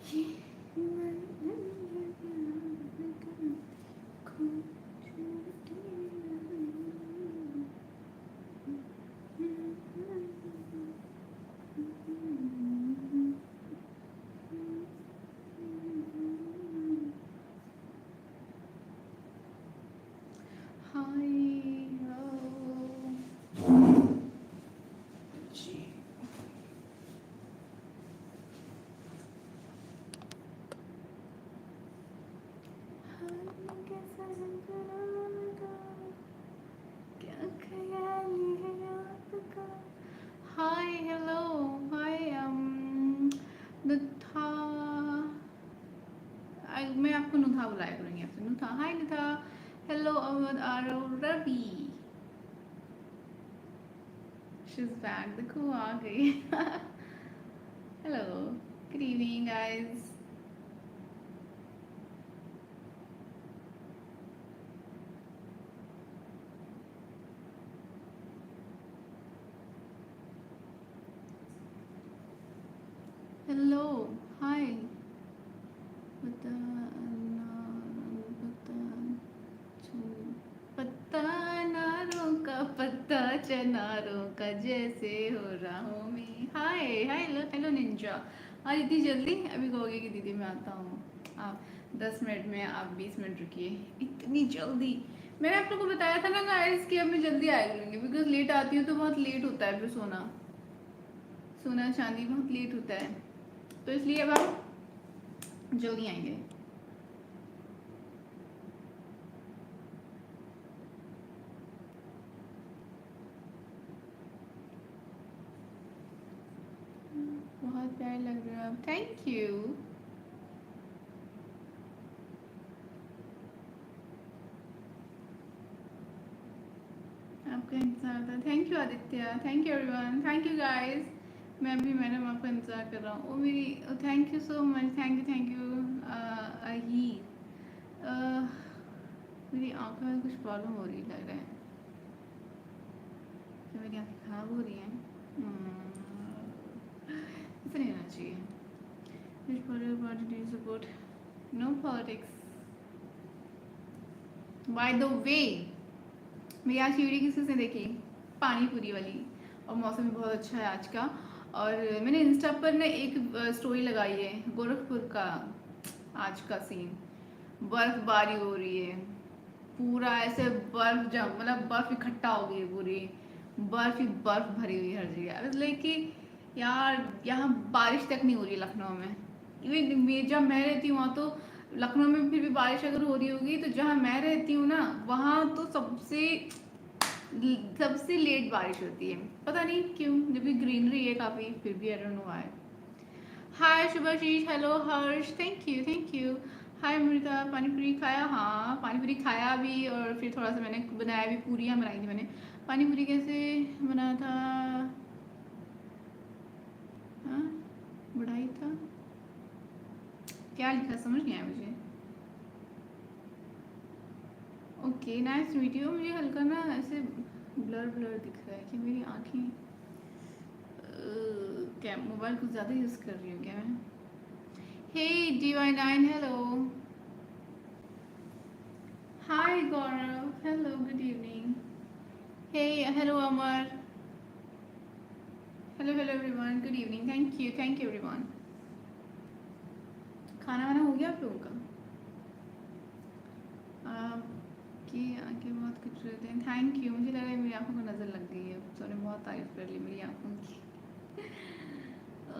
Hi, hello. Hi, नुथा। मैं आपको नुथा बुलाया करूँगी आपसे। Nutha, hi Nutha. Hello Avadh Aarav Ravi. She's back. देखो आ गई। Hello. Good evening, guys. Hello. Hi. पता पता नारों का पत्ता चनारों का जैसे हो राहों में। हाय हाय, हेलो हेलो निंजा। आज इतनी जल्दी? अभी कहोगे कि दीदी मैं आता हूँ। आप 10 मिनट में, आप 20 मिनट रुकिए। इतनी जल्दी? मैंने आप लोगों को बताया था ना गाइस कि अब मैं जल्दी आया करूँगी, बिकॉज लेट आती हूँ तो बहुत लेट होता है, फिर सोना सोना चांदी बहुत लेट होता है, तो इसलिए अब आप जल्दी आएंगे। बहुत प्यार लग रहा है, थैंक यू। आपका इंतजार था, thank you Aditya, thank you everyone, thank you guys. मैं भी, मैडम आपका इंतजार कर रहा हूँ। ओ मेरी, thank you so much, thank you. ही मेरी आंखों में कुछ प्रॉब्लम हो रही लग रहा है कि मेरी आंखें खराब हो रही हैं। ऐसा नहीं होना चाहिए। Which political party do you support? No politics. By the way, मेरी आज की वीडियो किसने देखी? पानी पूरी वाली। और मौसम भी बहुत अच्छा है आज का। और मैंने इंस्टा पर ना एक स्टोरी लगाई है गोरखपुर का। आज का सीन, बर्फबारी हो रही है, पूरा ऐसे बर्फ जम, मतलब बर्फ इकट्ठा हो गई है पूरी। बर्फ ही बर्फ भरी हुई हर जगह, लाइक कि यार यहाँ बारिश तक नहीं हो रही लखनऊ में। इवन जब मैं रहती हूँ वहाँ तो, लखनऊ में फिर भी बारिश अगर हो रही होगी तो जहाँ मैं रहती हूँ ना वहाँ तो सबसे सबसे लेट बारिश होती है। पता नहीं क्यों, जबकि ग्रीनरी है काफ़ी, फिर भी I don't know why. Hi Shubhashish, hello Harsh, thank you. Hi Amrita, pani puri खाया? हाँ पानी पूरी खाया भी, और फिर थोड़ा सा मैंने बनाया भी, पूरियाँ बनाई थी मैंने। पानी पूरी कैसे बना था? हाँ बढ़ाई था, क्या लिखा समझ नहीं आया मुझे। Okay nice video. मुझे हल्का ना ऐसे ब्लर ब्लर दिख रहा है कि मेरी आँखें क्या मोबाइल कुछ ज़्यादा यूज़ कर रही हूँ क्या मैं? Hey DY9, hello. Hi Gaurav, hello, good evening. Hey hello Amar, hello hello everyone, good evening, thank you everyone. खाना वाना हो गया आप लोगों का? आपकी आंखें बहुत खूबसूरत हैं, थैंक यू। मुझे लगा मेरी आंखों को नज़र लग गई है, तो बहुत तारीफ कर ली मेरी आंखों की।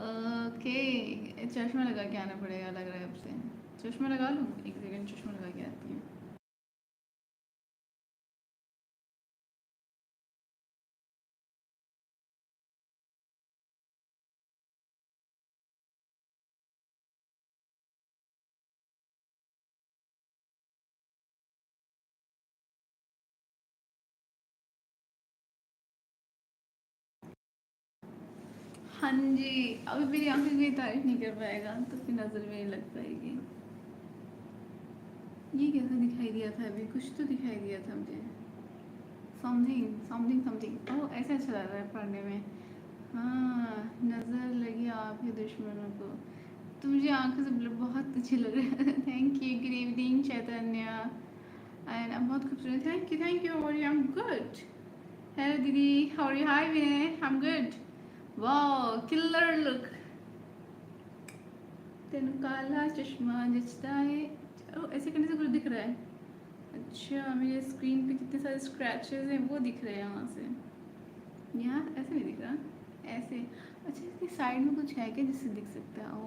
ओके चश्मा लगा के आना पड़ेगा लग रहा है अब से। चश्मा लगा लूँ, एक सेकंड चश्मा लगा के आती हूँ। हाँ जी, अभी मेरी आंखें की तारीफ नहीं कर पाएगा तो फिर नज़र में नहीं लग पाएगी। ये कैसा दिखाई दिया था? अभी कुछ तो दिखाई दिया था मुझे, समथिंग समथिंग समथिंग। ओह ऐसा अच्छा लग रहा है पढ़ने में। हाँ, नज़र लगी आपके दुश्मनों को तो मुझे आंखों से बहुत अच्छे लग रहे हैं। Thank you, good evening Chaitanya. And आप बहुत खूबसूरत, थैंक यू, और आई एम गुड। हेलो दीदी, how are you? Hi Vinay, I am good. Wow, killer look. तेन काला चश्मा जचता है। ऐसे करने से कुछ दिख रहा है? अच्छा, मेरे स्क्रीन पे कितने सारे स्क्रैचेस हैं वो दिख रहे हैं यहाँ से। यहाँ ऐसे नहीं दिख रहा, ऐसे। अच्छा, इसकी साइड में कुछ है क्या जिससे दिख सकता है? ओ,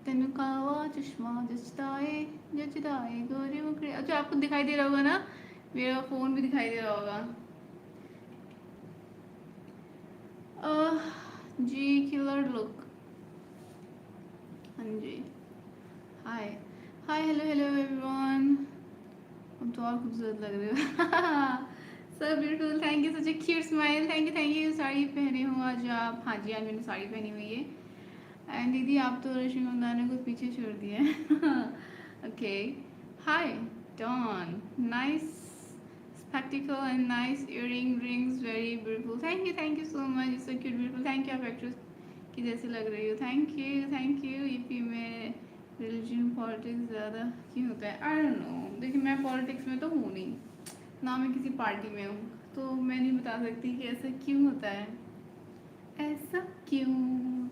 तेन काला चश्मा जचता है, जचता है गोरे मुखड़े। अच्छा, आपको दिखाई दे रहा होगा ना, मेरा फ़ोन भी दिखाई दे रहा होगा। जी, किलर लुक। हाँ जी, हाय हाय, हेलो हेलो एवरीवन। अब तो और खूबसूरत लग रहे हो। सो beautiful, thank you, such A cute smile. Thank you. Sari पहने हो आज आप? हाँ जी, आज मैंने साड़ी पहनी हुई है। एंड दीदी, आप तो रश्मि मंदाना को पीछे छोड़ दिए। Okay, hi Don, nice spectacle and nice earring rings, very beautiful. Thank you so much, it's so cute, beautiful. Thank you, आप एक्ट्रेस की जैसी लग रही हो। Thank you. यूपी में रिलीजन पॉलिटिक्स ज़्यादा क्यों होता है? आई डोंट नो। देखिए, मैं पॉलिटिक्स में तो हूँ नहीं ना, मैं किसी पार्टी में हूँ, तो मैं नहीं बता सकती कि ऐसा क्यों होता है। ऐसा क्यों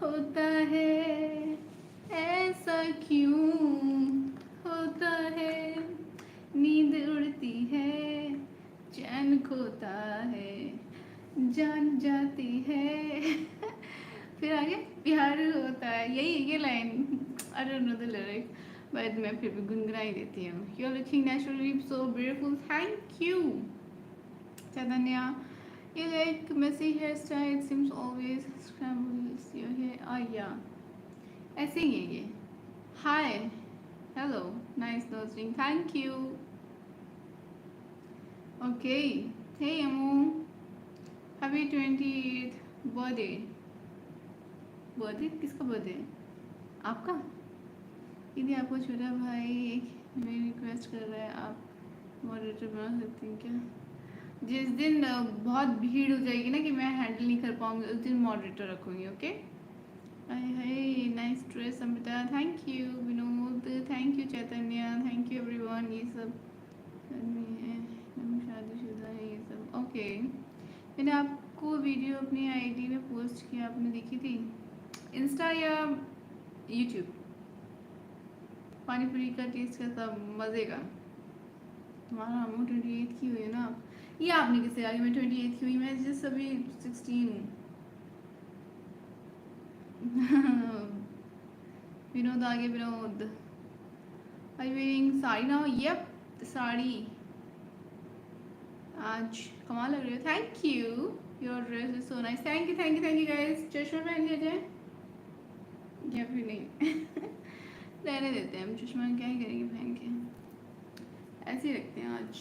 होता है, ऐसा क्यों होता है, नींद उड़ती है, चैन खोता है, जान जाती है। फिर आगे प्यार होता है, यही ये line. I don't know the lyric, but मैं फिर भी गुनगुना ही देती हूँ। You are looking naturally so beautiful, thank you Chaitanya. You like messy hairstyle, it seems always scrambles your hair. Yeah, ऐसे ही है ये। Hi, hello, nice noticing, thank you. Okay, hey Amu, happy 28th birthday. Birthday किसका birthday है? आपका? दीदी, आपको छोटा भाई मेरी रिक्वेस्ट कर रहा है, आप मॉडरेटर बना सकती हैं क्या? जिस दिन बहुत भीड़ हो जाएगी ना कि मैं हैंडल नहीं कर पाऊंगी, उस दिन मॉडरेटर रखूंगी। Okay. Hi, nice dress Amrita, thank you Vinod, thank you Chaitanya, thank you everyone. ये सब आदमी है, हम शादीशुदा है ये सब। ओके, मैंने आपको वीडियो अपनी आईडी में पोस्ट किया, आपने देखी थी? इंस्टा या यूट्यूब? पानी पूरी का टेस्ट कैसा? मज़े का। तुम्हारा हम 28 की हुई है ना आप? ये आपने किससे आगे? मैं 28 की हुई, मैं जस्ट अभी 16 हूँ। विनोद आगे, विनोद आई वेयरिंग साड़ी ना? यप, साड़ी। आज कमाल लग रही है, thank you, your dress is so nice. Thank you guys. चश्मा पहन लिया जाए या फिर नहीं? रहने देते हैं हम, चश्मा क्या ही करेंगे पहन के, ऐसे ही रखते हैं आज,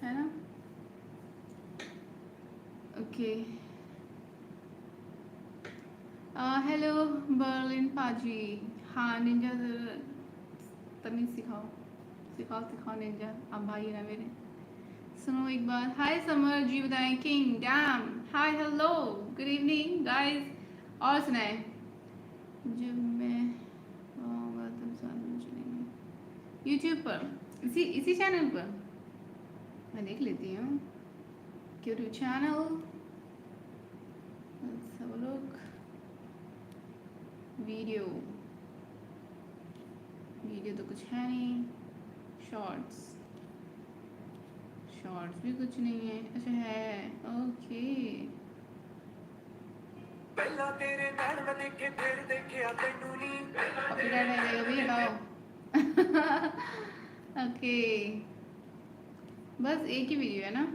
है ना? ओके, हेलो बर्लिन पाजी। हाँ निंजा, तमीज़ सिखाओ निंजा, आप भाई है ना मेरे। सुनो एक बार, हाय समर जी, बताएं king dam, hi hello good evening guys. और सुनाएं, जब मैं आऊँगा तब साथ में चलेंगे यूट्यूब पर, इसी चैनल पर मैं देख लेती हूँ। YouTube channel, let's have a look. Video तो कुछ है नहीं, शॉर्ट्स भी कुछ नहीं है। अच्छा है, ओके। कॉपीराइट आ जाएगा भैया, हटाओ। ओके, बस एक ही वीडियो है ना?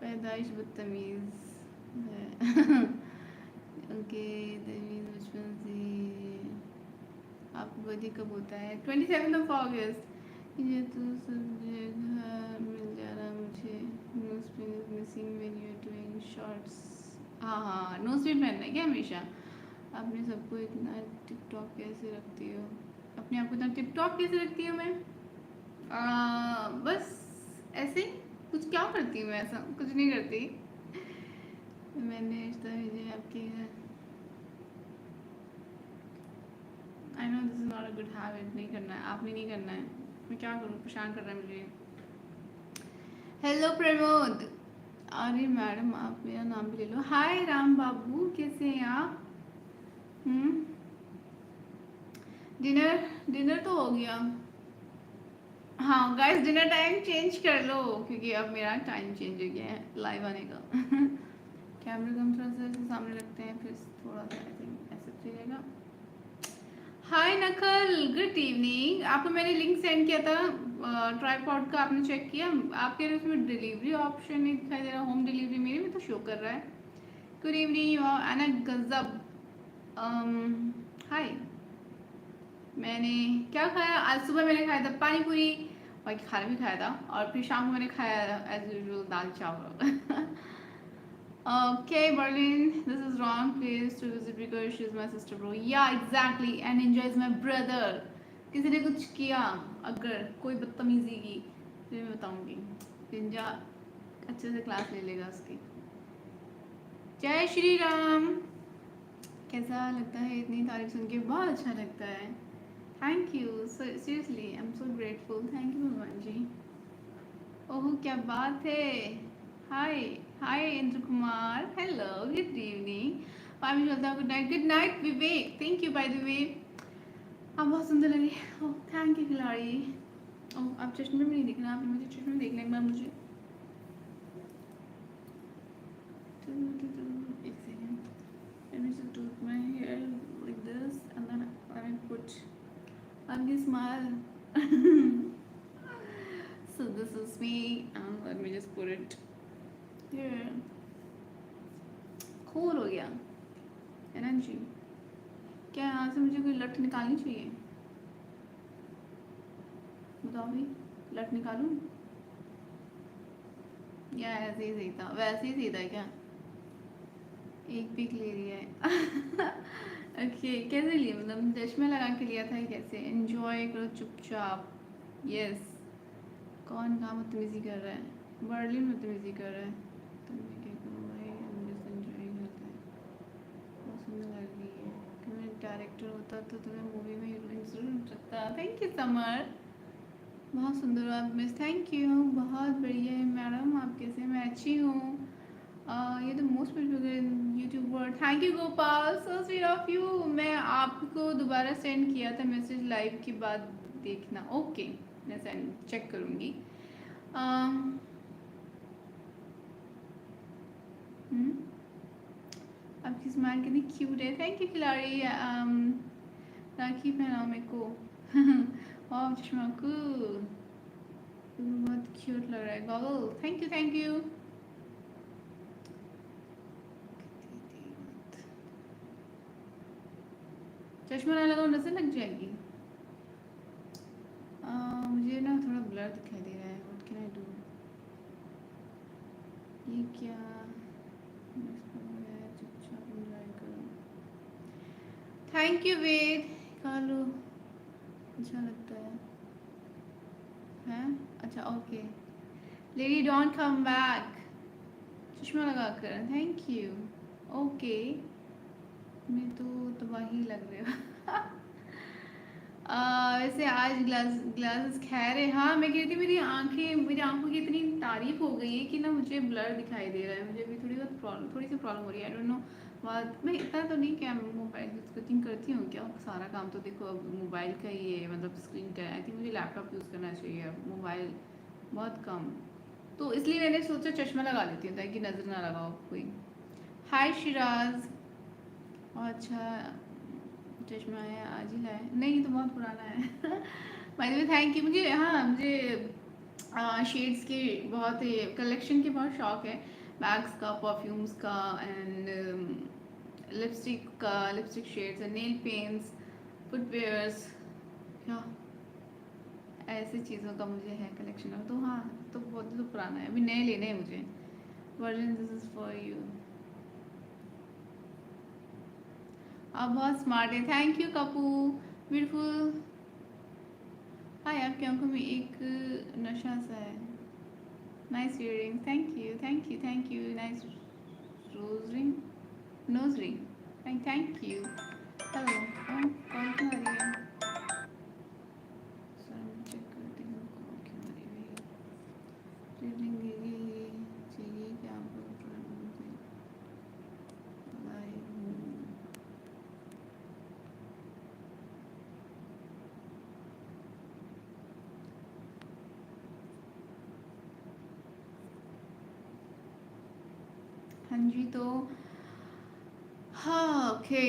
पैदाइश बदतमीज है। ओके, तमीज बचपन से। आपको बर्थडे कब होता है? 27 अगस्त। ये तो सब जगह मिल जा रहा मुझे। Nose pin is missing when you are doing shorts. हाँ, नो स्पिन पहनना है क्या हमेशा? अपने सबको इतना टिकटॉक कैसे रखती हो? अपने आप को इतना टिकटॉक कैसे रखती हूँ मैं? बस ऐसे ही। कुछ क्या करती हूँ मैं? ऐसा कुछ नहीं करती। मैंने रिश्ता भेजे आपके घर। I know this is not a good habit, नहीं करना है, आपने नहीं करना है, मैं क्या करूँ, परेशान कर रहा है मुझे। हेलो प्रमोद। अरे मैडम आप मेरा नाम भी ले लो। हाय राम बाबू, कैसे हैं आप? डिनर डिनर तो हो गया। हाँ गाइस, डिनर टाइम चेंज कर लो क्योंकि अब मेरा टाइम चेंज हो गया है लाइव आने का। कैमरा कम थोड़ा सा ऐसे सामने रखते हैं, फिर थोड़ा सा आई थिंक ऐसे सही रहेगा। हाय नकल, गुड इवनिंग। आपको मैंने लिंक सेंड किया था ट्राईपॉड का, आपने चेक किया? आपके उसमें डिलीवरी ऑप्शन नहीं दिखाई दे रहा, होम डिलीवरी मेरे में तो शो कर रहा है। गुड इवनिंग अना गजब। हाय। मैंने क्या खाया आज? सुबह मैंने खाया था पानी पूरी और खाना भी खाया था, और फिर शाम को मैंने खाया एज यूजुअल दाल चावल। Okay, Berlin, this is wrong place to visit because she's my sister, bro. Yeah, exactly. And Ninja is my brother. किसी ने कुछ किया, अगर कोई बदतमीजी की, तो मैं बताऊंगी। निंजा अच्छे से क्लास ले लेगा उसकी। जय श्री राम। कैसा लगता है इतनी तारीफ सुन के? बहुत अच्छा लगता है। Thank you, seriously I am so grateful. Thank you भगवान जी। ओह क्या बात है। Hi. Hi Indra Kumar, hello, good evening. पानी चलता है, good night Vivek, thank you by the way. आप बहुत सुंदर लगे। ओह थैंक यू खिलाड़ी। ओह आप चश्मे में नहीं दिख रहा, आपने मुझे चश्मे में देखना एक बार मुझे। एक second, let me just do my hair like this and then let me put ugly smile. So this is me and let me just put it here. खूल हो गया है ना जी? क्या यहाँ से मुझे कोई लट निकालनी चाहिए? बताओ भाई, लट निकालूं या ऐसे ही सही था? वैसे ही सही था क्या? एक पिक ले लिया है। ओके कैसे लिया, मतलब चश्मा लगा के लिया था कैसे? एंजॉय करो चुपचाप। यस। कौन कहाँ बदतमीजी कर रहा है? बर्लिन बदतमीजी कर रहा है, तो मैं क्या करूँ भाई, हम जैसे एंजॉय करते हैं। बहुत सुंदर लग रही है। कि मैं डायरेक्टर होता तो तुम्हें मूवी में हीरोइन जरूर बन सकता। थैंक यू समर, बहुत सुंदर आप मिस। थैंक यू, बहुत बढ़िया है मैडम, आप कैसे? मैं अच्छी हूँ। ये तो most YouTuber. Thank you Gopal, so sweet of you. मैं आपको दोबारा सेंड किया था मैसेज लाइव के बाद, देखना। ओके मैं सेंड चेक करूँगी। आपकी स्माइल कितनी क्यूट है। थैंक यू खिलाड़ी। राखी पहनाओ मेरे को। और चश्मा को बहुत क्यूट लग रहा है। Goggle, thank you thank you. चश्मा ना लगाओ नजर लग जाएगी। मुझे ना थोड़ा ब्लर दिखाई दे रहा है, व्हाट कैन आई डू? ये क्या? चुपचाप एंजॉय करो। थैंक यू वेद। खा लो, अच्छा लगता है। हैं अच्छा okay. Lady don't come back, चश्मा लगा कर। Thank you. ओके मैं तो तबाही लग रही हूँ। वैसे आज ग्लासेस खैर है। हाँ मैं कह रही थी, मेरी आंखों की इतनी तारीफ हो गई है कि ना मुझे ब्लर दिखाई दे रहा है। मुझे भी थोड़ी सी प्रॉब्लम हो रही है। आई डोंट नो बात। मैं इतना तो नहीं, क्या मोबाइल स्विचिंग करती हूँ क्या? सारा काम तो देखो अब मोबाइल का ही है, मतलब स्क्रीन का। आई थिंक मुझे लैपटॉप यूज़ करना चाहिए अब, मोबाइल बहुत कम। तो इसलिए मैंने सोचा चश्मा लगा लेती हूँ ताकि नज़र ना लगाओ कोई। हाय शिराज। अच्छा चश्मा है, आज ही लाया? नहीं तो बहुत पुराना है। Bye the way thank you. मुझे हाँ मुझे शेड्स के बहुत ही कलेक्शन के बहुत शौक है। बैग्स का, परफ्यूम्स का and lipstick shades and nail paints, footwears, क्या ऐसी चीज़ों का मुझे है कलेक्शन। तो हाँ तो बहुत तो पुराना है, अभी नए लेने हैं मुझे। Version this is for you. आप बहुत स्मार्ट हैं। Thank you Kapu, beautiful. हाँ आपकी आंखों में एक नशा सा है। Nice earring, thank you thank you thank you. Nice rose ring, nose ring, thank you. Hello, call क्यों आ रही है? सर मैं चेक करती हूँ कॉल क्यों आ रही है। रीडिंग चाहिए क्या आपको? लाइव हूँ। हाँ जी, तो हाँ ओके।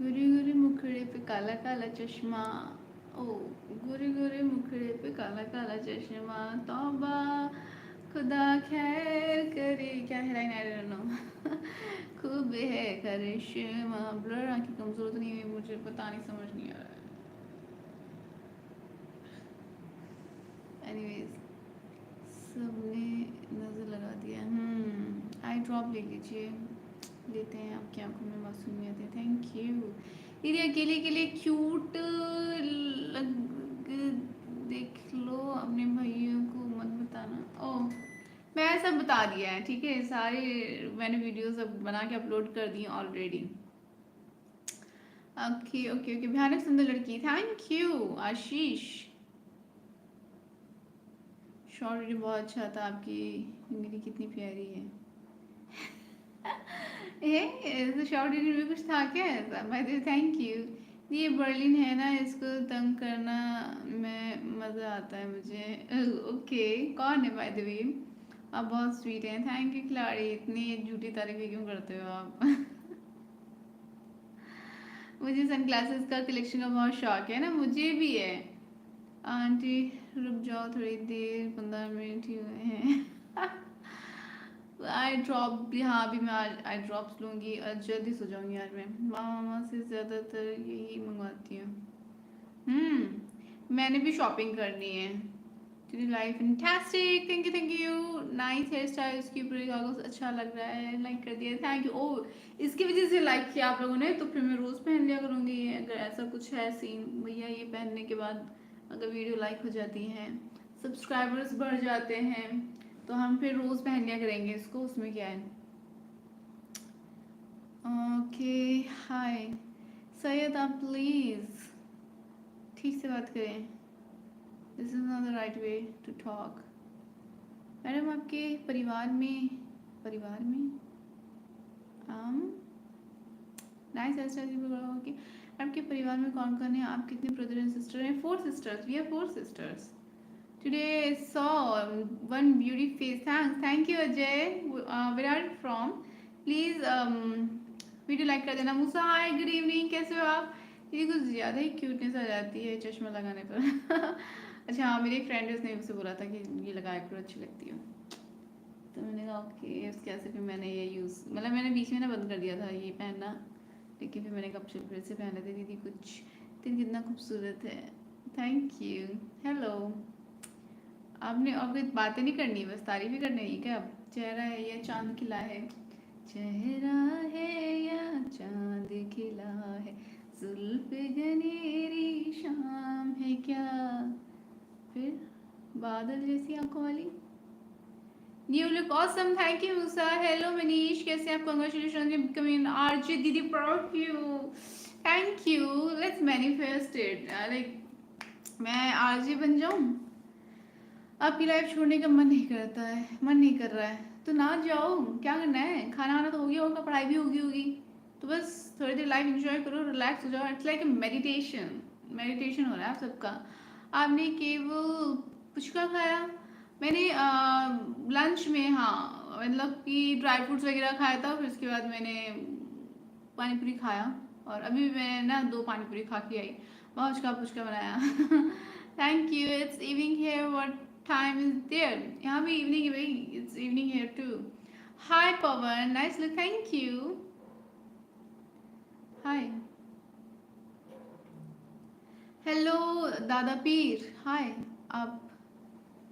गोरे गोरे मुखड़े पे काला काला चश्मा, ओ गोरे गोरे मुखड़े पे काला काला चश्मा, तौबा खुदा खैर करे, क्या है लाइन, आई डोंट नो। खूब है करिश्मा, ब्लर आंखें कमजोर तो नहीं हुई, मुझे पता नहीं, समझ नहीं आ रहा है। एनीवेज, सबने नजर लगा दिया। आई ड्रॉप ले लीजिए, लेते हैं, आपकी आंखों में मासूमियत है, थैंक यू। दीदी अकेले के लिए क्यूट लग, देख लो, अपने भाइयों को मत बताना। ओह, मैं सब बता दिया है, ठीक है, सारे मैंने वीडियोस अब बना के अपलोड कर दी ऑलरेडी। ओके ओके ओके, भयानक सुंदर लड़की, thank you Ashish. Short video बहुत अच्छा था आपकी, मेरी कितनी प्यारी है। ये शॉर्ट वीडियो में कुछ था क्या ऐसा? भाई थैंक यू। ये बर्लिन है ना, इसको तंग करना में मज़ा आता है मुझे। ओके, कौन है बाय द वे? आप बहुत स्वीट हैं, थैंक यू खिलाड़ी, इतनी झूठी तारीफें क्यों करते हो आप? मुझे सनग्लासेस का कलेक्शन का बहुत शौक है ना, मुझे भी है। आंटी रुक जाओ थोड़ी देर, 15 मिनट ही हुए हैं। आई ड्रॉप भी, हाँ अभी मैं आज आई ड्रॉप्स लूँगी और जल्दी सो जाऊँगी यार। मैं मामा से ज़्यादातर यही मंगवाती हूँ। मैंने भी शॉपिंग करनी है। Life fantastic, thank you. Nice hair style, उसकी पूरी कागज अच्छा लग रहा है, लाइक कर दिया, थैंक यू। ओ, इसकी वजह से लाइक किया आप लोगों ने, तो फिर मैं रोज़ पहन लिया करूँगी अगर ऐसा कुछ है सीन। भैया ये पहनने के बाद अगर वीडियो लाइक हो जाती है, सब्सक्राइबर्स बढ़ जाते हैं, तो हम फिर रोज़ पहन लिया करेंगे इसको, उसमें क्या है। ओके, हाय सैयद, आप प्लीज़ ठीक से बात करें, this is not the right way to talk. Madam आपके परिवार में नाइस ओके, आपके परिवार में कौन कौन है? आप कितने ब्रदर एंड सिस्टर हैं? 4 sisters, we are 4 sisters. Today saw one beauty face. Thank you Ajay. Where are you from? Please video like कर देना। मूसा हाय, गुड इवनिंग, कैसे हो आप? ये कुछ ज़्यादा ही क्यूटनेस आ जाती है चश्मा लगाने पर। अच्छा हाँ, मेरी एक फ्रेंड है, उसने मुझसे बोला था कि ये लगाया करो, अच्छी लगती हो, तो मैंने कहा ओके, उसके ऐसे फिर मैंने ये यूज़, मतलब मैंने बीच में ना बंद कर दिया था ये पहनना, लेकिन फिर मैंने कब फिर से पहन लेते। दीदी कुछ दिन कितना खूबसूरत है, थैंक यू। हेलो, आपने और कोई बातें नहीं करनी, बस तारीफ ही करनी है क्या? चेहरा है या चांद खिला है? चेहरा है या चांद खिला है, जुल्फ गनेरी शाम है क्या, फिर बादल जैसी आंखों वाली। New look awesome, thank you Musa. Hello Manish, कैसे आप? कांग्रेचुलेशन बिकमिंग आरजे दीदी, proud you, thank you. Let's manifest it, like मैं आरजे बन जाऊं। आपकी लाइफ छोड़ने का मन नहीं करता है, मन नहीं कर रहा है तो ना जाओ, क्या करना है, खाना आना तो हो गया होगा, पढ़ाई भी होगी होगी, तो बस थोड़ी देर लाइफ एंजॉय करो, रिलैक्स हो जाओ। इट्स लाइक मेडिटेशन, मेडिटेशन हो रहा है आप सबका। आपने केवल पुचका खाया? मैंने लंच में, हाँ मतलब कि ड्राई फ्रूट्स वगैरह खाया था, फिर उसके बाद मैंने पानी पूरी खाया, और अभी मैं ना 2 पानी पूरी खा के आई, बहुत पुचका पुचका बनाया। Thank you. It's evening here, what time is there? यहाँ भी इवनिंग है भाई, it's evening here too. Hi Pavan, nice look, thank you. Hi, hello दादा पीर, हाय। आप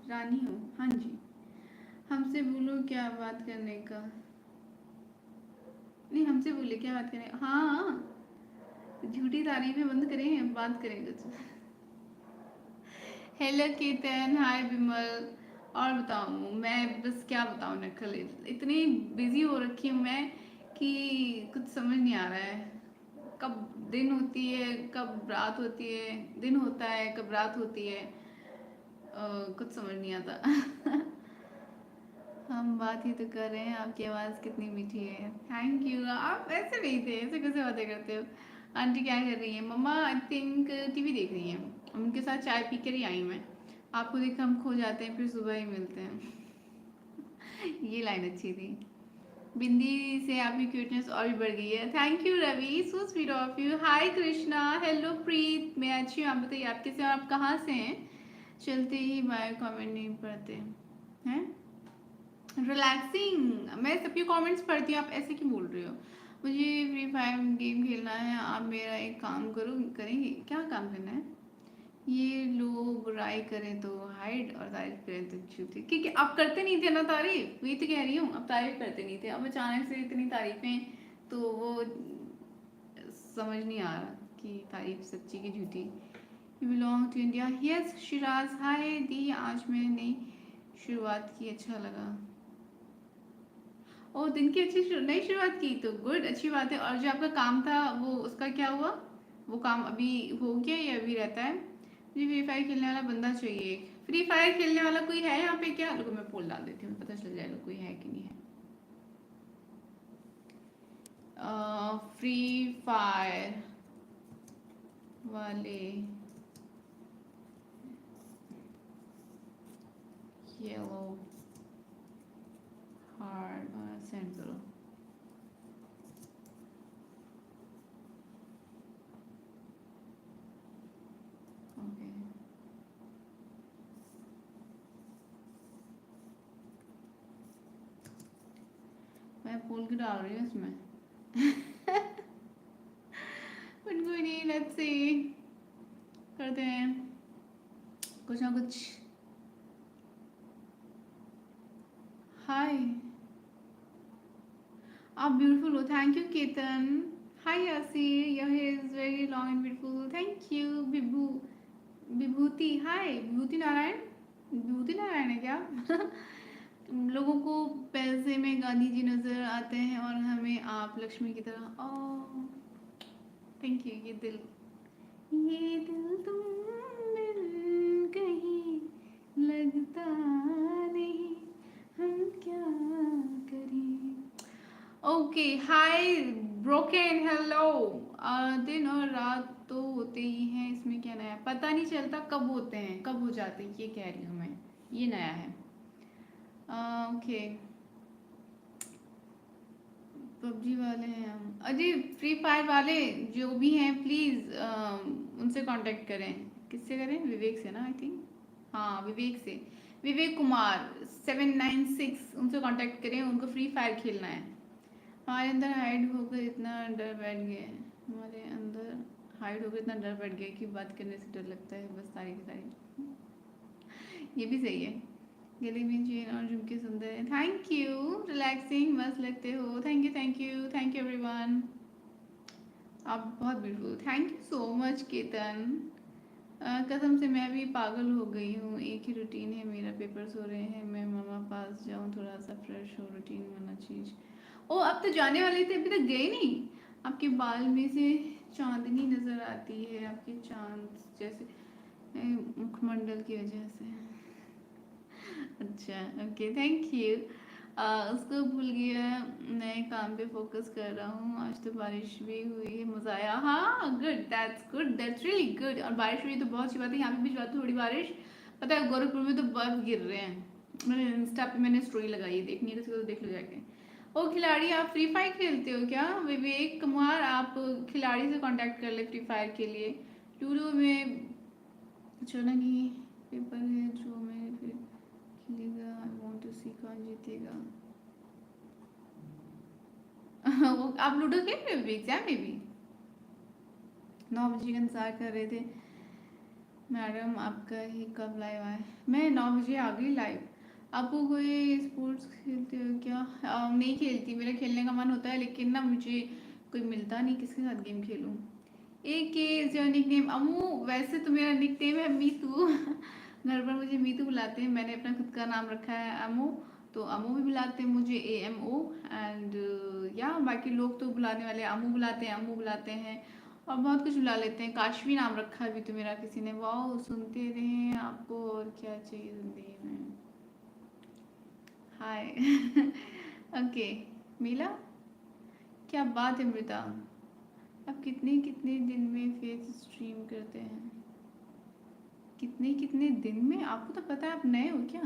रानी हो? हाँ जी। हमसे बोलो क्या बात करने का, नहीं हमसे बोले क्या बात करें, हाँ झूठी तारीफें बंद करें, बात करें कुछ। हेलो कीर्तन, हाय विमल, और बताऊँ मैं बस क्या बताऊँ नखल, इतनी बिजी हो रखी हूँ मैं कि कुछ समझ नहीं आ रहा है। कब दिन होती है कब रात होती है, दिन होता है कब रात होती है, कुछ समझ नहीं आता। हम बात ही तो कर रहे हैं, आपकी आवाज़ कितनी मीठी है। Thank you. आप ऐसे नहीं थे, ऐसे कैसे बातें करते हो। आंटी क्या कर रही है? मम्मा आई थिंक टीवी देख रही हैं, उनके साथ चाय पी कर ही आई मैं। आपको देख हम खो जाते हैं फिर सुबह ही मिलते हैं। ये लाइन अच्छी थी। बिंदी से आपकी क्यूटनेस और भी बढ़ गई है। Thank you Ravi, so sweet of you. Hi Krishna, hello Preet, मैं अच्छी हूँ, आप बताइए आप कैसे हो, आप कहाँ से हैं? चलते ही बाय, कमेंट नहीं पढ़ते हैं। रिलैक्सिंग, मैं सबके कमेंट्स पढ़ती हूँ, आप ऐसे क्यों बोल रहे हो? मुझे फ्री फायर गेम खेलना है, आप मेरा एक काम करो, करेंगे क्या काम करना है? ये लोग बुराई करें तो हाइड और तारीफ करें तो चुप। क्योंकि आप करते नहीं थे ना तारीफ, वही तो कह रही हूँ, अब तारीफ करते नहीं थे, अब अचानक से इतनी तारीफें, तो वो समझ नहीं आ रहा कि तारीफ सच्ची की झूठी। You belong to India, yes Shiraz, hi दी, आज मैंने शुरुआत की, अच्छा लगा। ओ दिन की अच्छी नई शुरुआत की तो गुड, अच्छी बात है। और जो आपका काम था वो उसका क्या हुआ? वो काम अभी हो गया या अभी रहता है? मुझे फ्री फायर खेलने वाला बंदा चाहिए। फ्री फायर खेलने वाला कोई है यहाँ पे क्या? रुको मैं पोल डाल देती हूँ, पता चल जाएगा कोई है कि नहीं है। फ्री फायर वाले येलो हार्ट सेंड करो। ओके, मैं पोल के डाल रही हूँ इसमें। बट कोई नहीं, लेट्स सी, करते हैं कुछ ना कुछ। हाय, आप ब्यूटीफुल हो, thank you Ketan. Hi Yasir, your hair is very long and beautiful, thank you. Vibhuti, hi Vibhuti Narayan, Vibhuti Narayan है क्या? लोगों को पैसे में गांधी जी नजर आते हैं और हमें आप लक्ष्मी की तरह। ओ थैंक यू। ये दिल तुम बिन कहीं लगता नहीं, हम क्या करें। ओके, हाय ब्रोकन, हेलो। दिन और रात तो होते ही हैं, इसमें क्या नया? पता नहीं चलता कब होते हैं कब हो जाते हैं, ये कह रही हूँ मैं, ये नया है। ओके, पबजी वाले हैं हम, अजय फ्री फायर वाले जो भी हैं प्लीज़ उनसे कांटेक्ट करें। किससे करें? विवेक से ना आई थिंक, हाँ विवेक से, विवेक कुमार 796, उनसे कांटेक्ट करें, उनको फ्री फायर खेलना है। हमारे अंदर हाइड होकर इतना डर बैठ गया है, हमारे अंदर हाइड होकर इतना डर बैठ गया कि बात करने से डर लगता है, बस तारीफ तारीफ। ये भी सही है। गले में चेन और झुमके सुंदर है, थैंक यू। रिलैक्सिंग मस्त लगते हो, thank you thank you thank you everyone. आप बहुत beautiful, thank you so much Ketan. कसम से मैं भी पागल हो गई हूँ, एक ही रूटीन है मेरा, पेपर्स हो रहे हैं, मैं मामा पास जाऊँ, थोड़ा सा फ्रेश हो, रूटीन वाला चीज़। ओ अब तो जाने वाले थे, अभी तक गए नहीं। आपके बाल में से चांदनी नजर आती है, आपके चांद जैसे, मुखमंडल की वजह से। अच्छा ओके, थैंक यू। उसको भूल गया, नए काम पे फोकस कर रहा हूँ, आज तो बारिश भी हुई है, मज़ा आया। हाँ गुड, दैट्स रियली गुड। और बारिश हुई तो बहुत अच्छी बात है, यहाँ पे भी थोड़ी बारिश। पता है गोरखपुर में तो बर्फ गिर रहे हैं, मैंने इंस्टा पे मैंने स्टोरी लगाई है, देखनी है तो देख लो जाके। ओ खिलाड़ी, आप फ्री फायर खेलते हो क्या? विवेक कुमार, आप खिलाड़ी से कांटेक्ट कर ले फ्री फायर के लिए। लूडो में चला नहीं, पेपर है जो मैं फिर खेलेगा, आई वांट टू सी कौन जीतेगा। वो आप लूडो खेल रहे हो एग्जाम में भी? 9 बजे का इंतजार कर रहे थे। मैडम आपका ही कब लाइव आए? मैं 9 बजे आ गई लाइव। आपको कोई स्पोर्ट्स खेलते हो क्या? नहीं खेलती, मेरा खेलने का मन होता है लेकिन ना मुझे कोई मिलता नहीं, किसके साथ गेम खेलूं। एक के is your nickname? Amu, वैसे तो मेरा निक नेम है मीतू। घर पर मुझे मीतू बुलाते हैं, मैंने अपना खुद का नाम रखा है अमो, तो अमो भी बुलाते हैं मुझे, AMO। एंड या बाकी लोग तो बुलाने वाले अमू बुलाते हैं, अमू बुलाते हैं, और बहुत कुछ बुला लेते हैं। काशवी नाम रखा है अभी तो मेरा किसी ने। वाह, सुनते रहें, आपको और क्या चाहिए जिंदगी में। हाय। ओके। मीला, क्या बात है मृता, आप कितने कितने दिन में फेस स्ट्रीम करते हैं? कितने कितने दिन में? आपको तो पता है, आप नए हो क्या?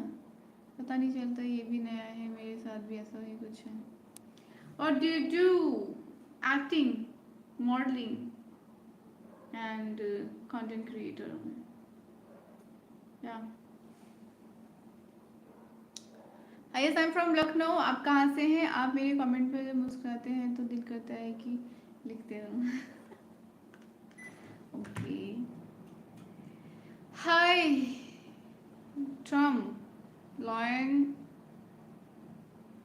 पता नहीं चलता, ये भी नया है, मेरे साथ भी ऐसा ही कुछ है। और do you do acting, modelling and content creator? या yes, I am from Lucknow. आप कहाँ से हैं? आप मेरे कमेंट पे जब मुस्कुराते हैं तो दिल करता है कि लिखते रहूं। ओके। हाय ट्रम्प लॉयन,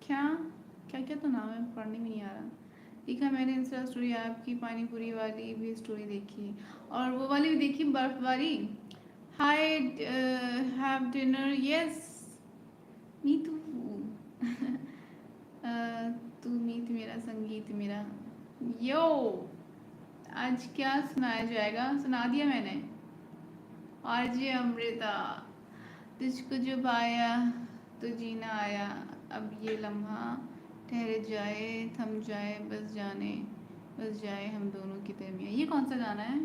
क्या क्या क्या तो नाम है, पढ़ने में नहीं आ रहा। देखा मैंने इंस्टा स्टोरी आपकी, पानी पूरी वाली भी स्टोरी देखी, और वो वाली भी देखी, बर्फ वाली। Hi, have dinner? Yes, me too. तू मीत मेरा, संगीत मेरा। यो, आज क्या सुनाया जाएगा? सुना दिया मैंने। आरजे अमृता, तुझको जो पाया तो जीना आया, अब ये लम्हा ठहर जाए, थम जाए, बस जाए हम दोनों की दरमियाँ। ये कौन सा गाना है?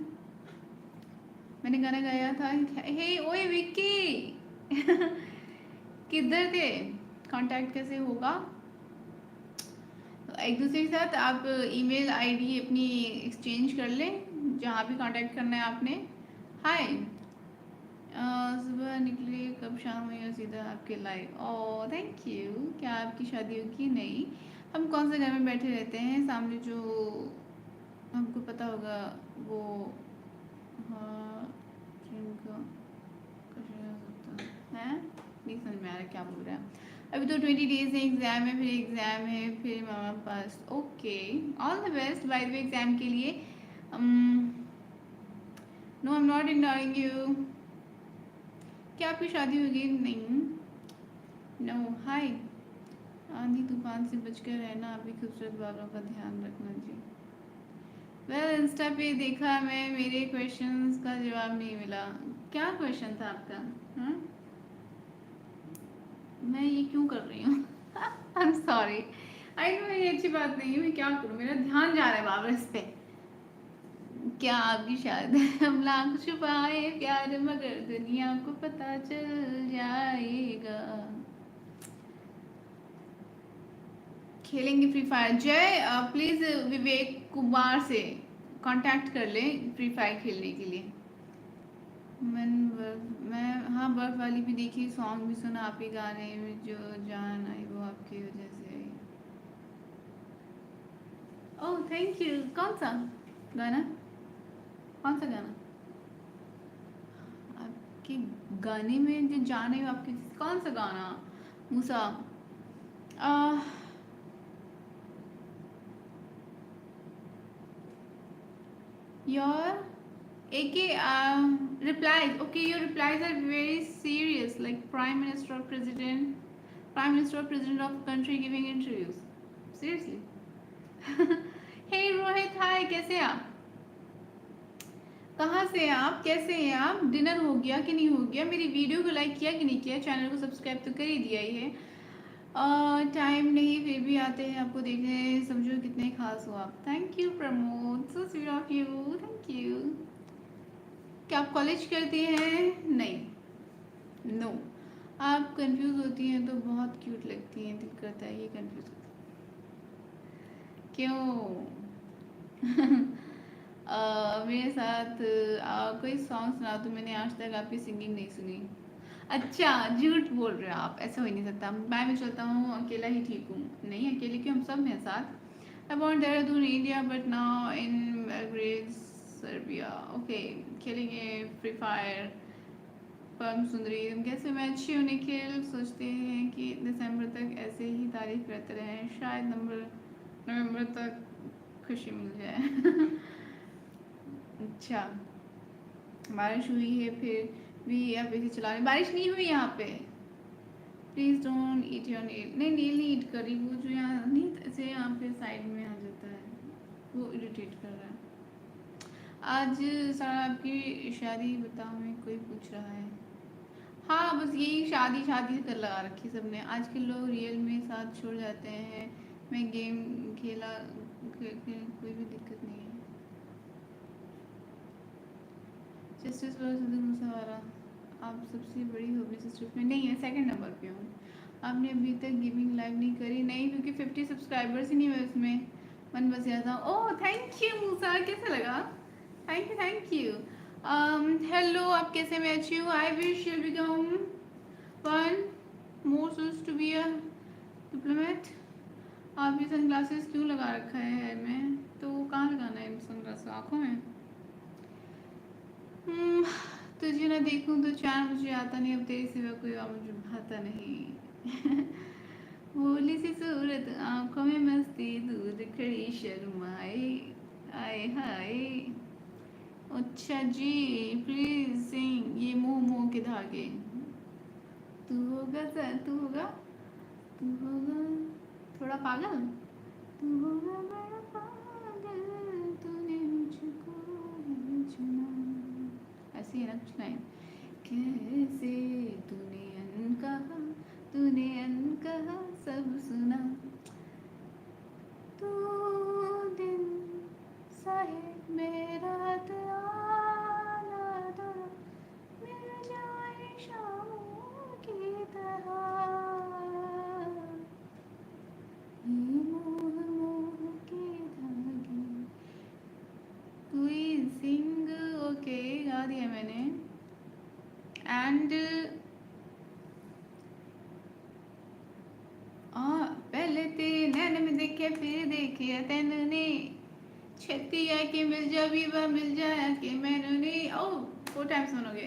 मैंने गाना गाया था। हे ओए विक्की। किधर थे? कांटेक्ट कैसे होगा? एक दूसरे के साथ आप ईमेल आईडी अपनी एक्सचेंज कर लें, जहाँ भी कांटेक्ट करना है आपने। हाय, सुबह निकले कब शाम हुई और सीधा आपके लाइव। O thank you. क्या आपकी शादी होगी? नहीं, हम कौन से घर में बैठे रहते हैं, सामने जो हमको पता होगा वो। हाँ, जिनका कुछ नहीं हो सकता है। नहीं समझ में आ रहा क्या बोल रहा है। अभी तो 20 डेज है, एग्ज़ाम है, फिर एग्ज़ाम है, फिर मामा पास। Okay, all the best by the way exam के लिए। No, I am not ignoring you. क्या आपकी शादी होगी? नहीं। नो। हाय, आंधी तूफान से बचकर रहना, अभी खूबसूरत बालों का ध्यान रखना जी। वेल, इंस्टा पे देखा मैं, मेरे क्वेश्चंस का जवाब नहीं मिला। क्या क्वेश्चन था आपका? हाँ, मैं ये क्यों कर रही हूँ? I am sorry. I know ये अच्छी बात नहीं है, मैं क्या करूँ, मेरा ध्यान जा रहा है बाबर इस पे। क्या आपकी शादी? हम लाख छुपाए प्यार, मगर दुनिया को पता चल जाएगा। खेलेंगे फ्री फायर? जय, प्लीज विवेक कुमार से कांटेक्ट कर लें फ्री फायर खेलने के लिए। मैं हाँ, बर्फ वाली भी देखी, सॉन्ग भी सुना, आप ही गाने में जो जान आई वो आपकी वजह से आई। Oh thank you. कौन सा गाना? कौन सा गाना? आपके गाने में जो जान आई वो आपकी, कौन सा गाना? मूसा, your AK replies. Okay, your replies are very serious, like Prime Minister or President, Prime Minister or President of country giving interviews. Seriously. Hey Rohit, hi, कैसे हैं आप? कहाँ से हैं आप? कैसे हैं आप? डिनर हो गया कि नहीं हो गया? मेरी वीडियो को लाइक किया कि नहीं किया? चैनल को सब्सक्राइब तो कर ही दिया ही है। टाइम नहीं फिर भी आते हैं आपको देखने, समझो कितने खास हो आप। Thank you Pramod, so sweet of you, thank you. क्या आप कॉलेज करती हैं? नहीं, नो। आप कंफ्यूज होती हैं तो बहुत क्यूट लगती हैं, दिल करता है ये कंफ्यूज। क्यों? मेरे साथ कोई सॉन्ग सुना दो, मैंने आज तक आपकी सिंगिंग नहीं सुनी। अच्छा, झूठ बोल रहे हो आप, ऐसा हो ही नहीं सकता। मैं भी चलता हूँ, अकेला ही ठीक हूँ। नहीं अकेले क्यों, हम सब हैं साथ। I want Dehradun India but now in Belgrade Serbia. Okay, खेलेंगे फ्री फायर। परम सुंदरी, तुम कैसे? मैं अच्छी हूँ निखिल। सोचते हैं कि दिसंबर तक ऐसे ही तारीफ करते रहें, शायद नवंबर तक खुशी मिल जाए। अच्छा, बारिश हुई है फिर भी आप ऐसे चला रहे, बारिश नहीं हुई यहाँ पे। Please don't eat your nail, नहीं नेल नहीं ईट करी, वो जो यहाँ नहीं ऐसे यहाँ पे साइड में आ जाता है, वो इरिटेट कर रहा है। आज सारा आपकी शादी बताओ में कोई पूछ रहा है। हाँ बस यही शादी शादी कर लगा रखी सबने, आज के लोग रियल में साथ छोड़ जाते हैं। मैं गेम खेला कोई भी दिक्कत नहीं है। जस्टिस सुधर मुसावारा, आप सबसे बड़ी हो अपनी सिस्टर में? नहीं है, सेकंड नंबर पे हूँ। आपने अभी तक गेमिंग लाइव नहीं करी? नहीं, क्योंकि 50 सब्सक्राइबर्स ही नहीं हुए उसमें, मन बस गया था। ओह थैंक यू मूसा, कैसा लगा? Thank you thank you. Hello, आप कैसे? मैं अच्छी हूँ। I wish you become one more source to be a diplomat. आप ये सनग्लासेस क्यों लगा रखा है हेयर में? तो कहाँ लगाना है सनग्लासेस, आँखों में? तुझे ना देखूं तो चैन मुझे आता नहीं, अब तेरे सिवा कोई और मुझे भाता नहीं। भोली सी सूरत, आंखों में मस्ती, दूर खड़ी शर्माए, आए हाय। अच्छा जी, प्लीज सिंग ये मुंह मुंह के धागे। तू होगा सर, तू होगा, तू होगा थोड़ा पागल, तू होगा बड़ा पागल, तूने मुझको चुना, ऐसी है ना कुछ लाइन। कैसे तूने अनकहा, तूने अनकहा सब सुना, तू दिन साहिब मेरा आना था, मिल जाए शामों की तरह, ये मोह मोह के धागे। कोई सिंग, ओके गा दिया मैंने। एंड पहले तेरे नैन में देखे फिर देखे तेनने, छत्ती आके मिल जा भी वह मिल जाए कि मैंने। ओ 4 टाइम सुनोगे।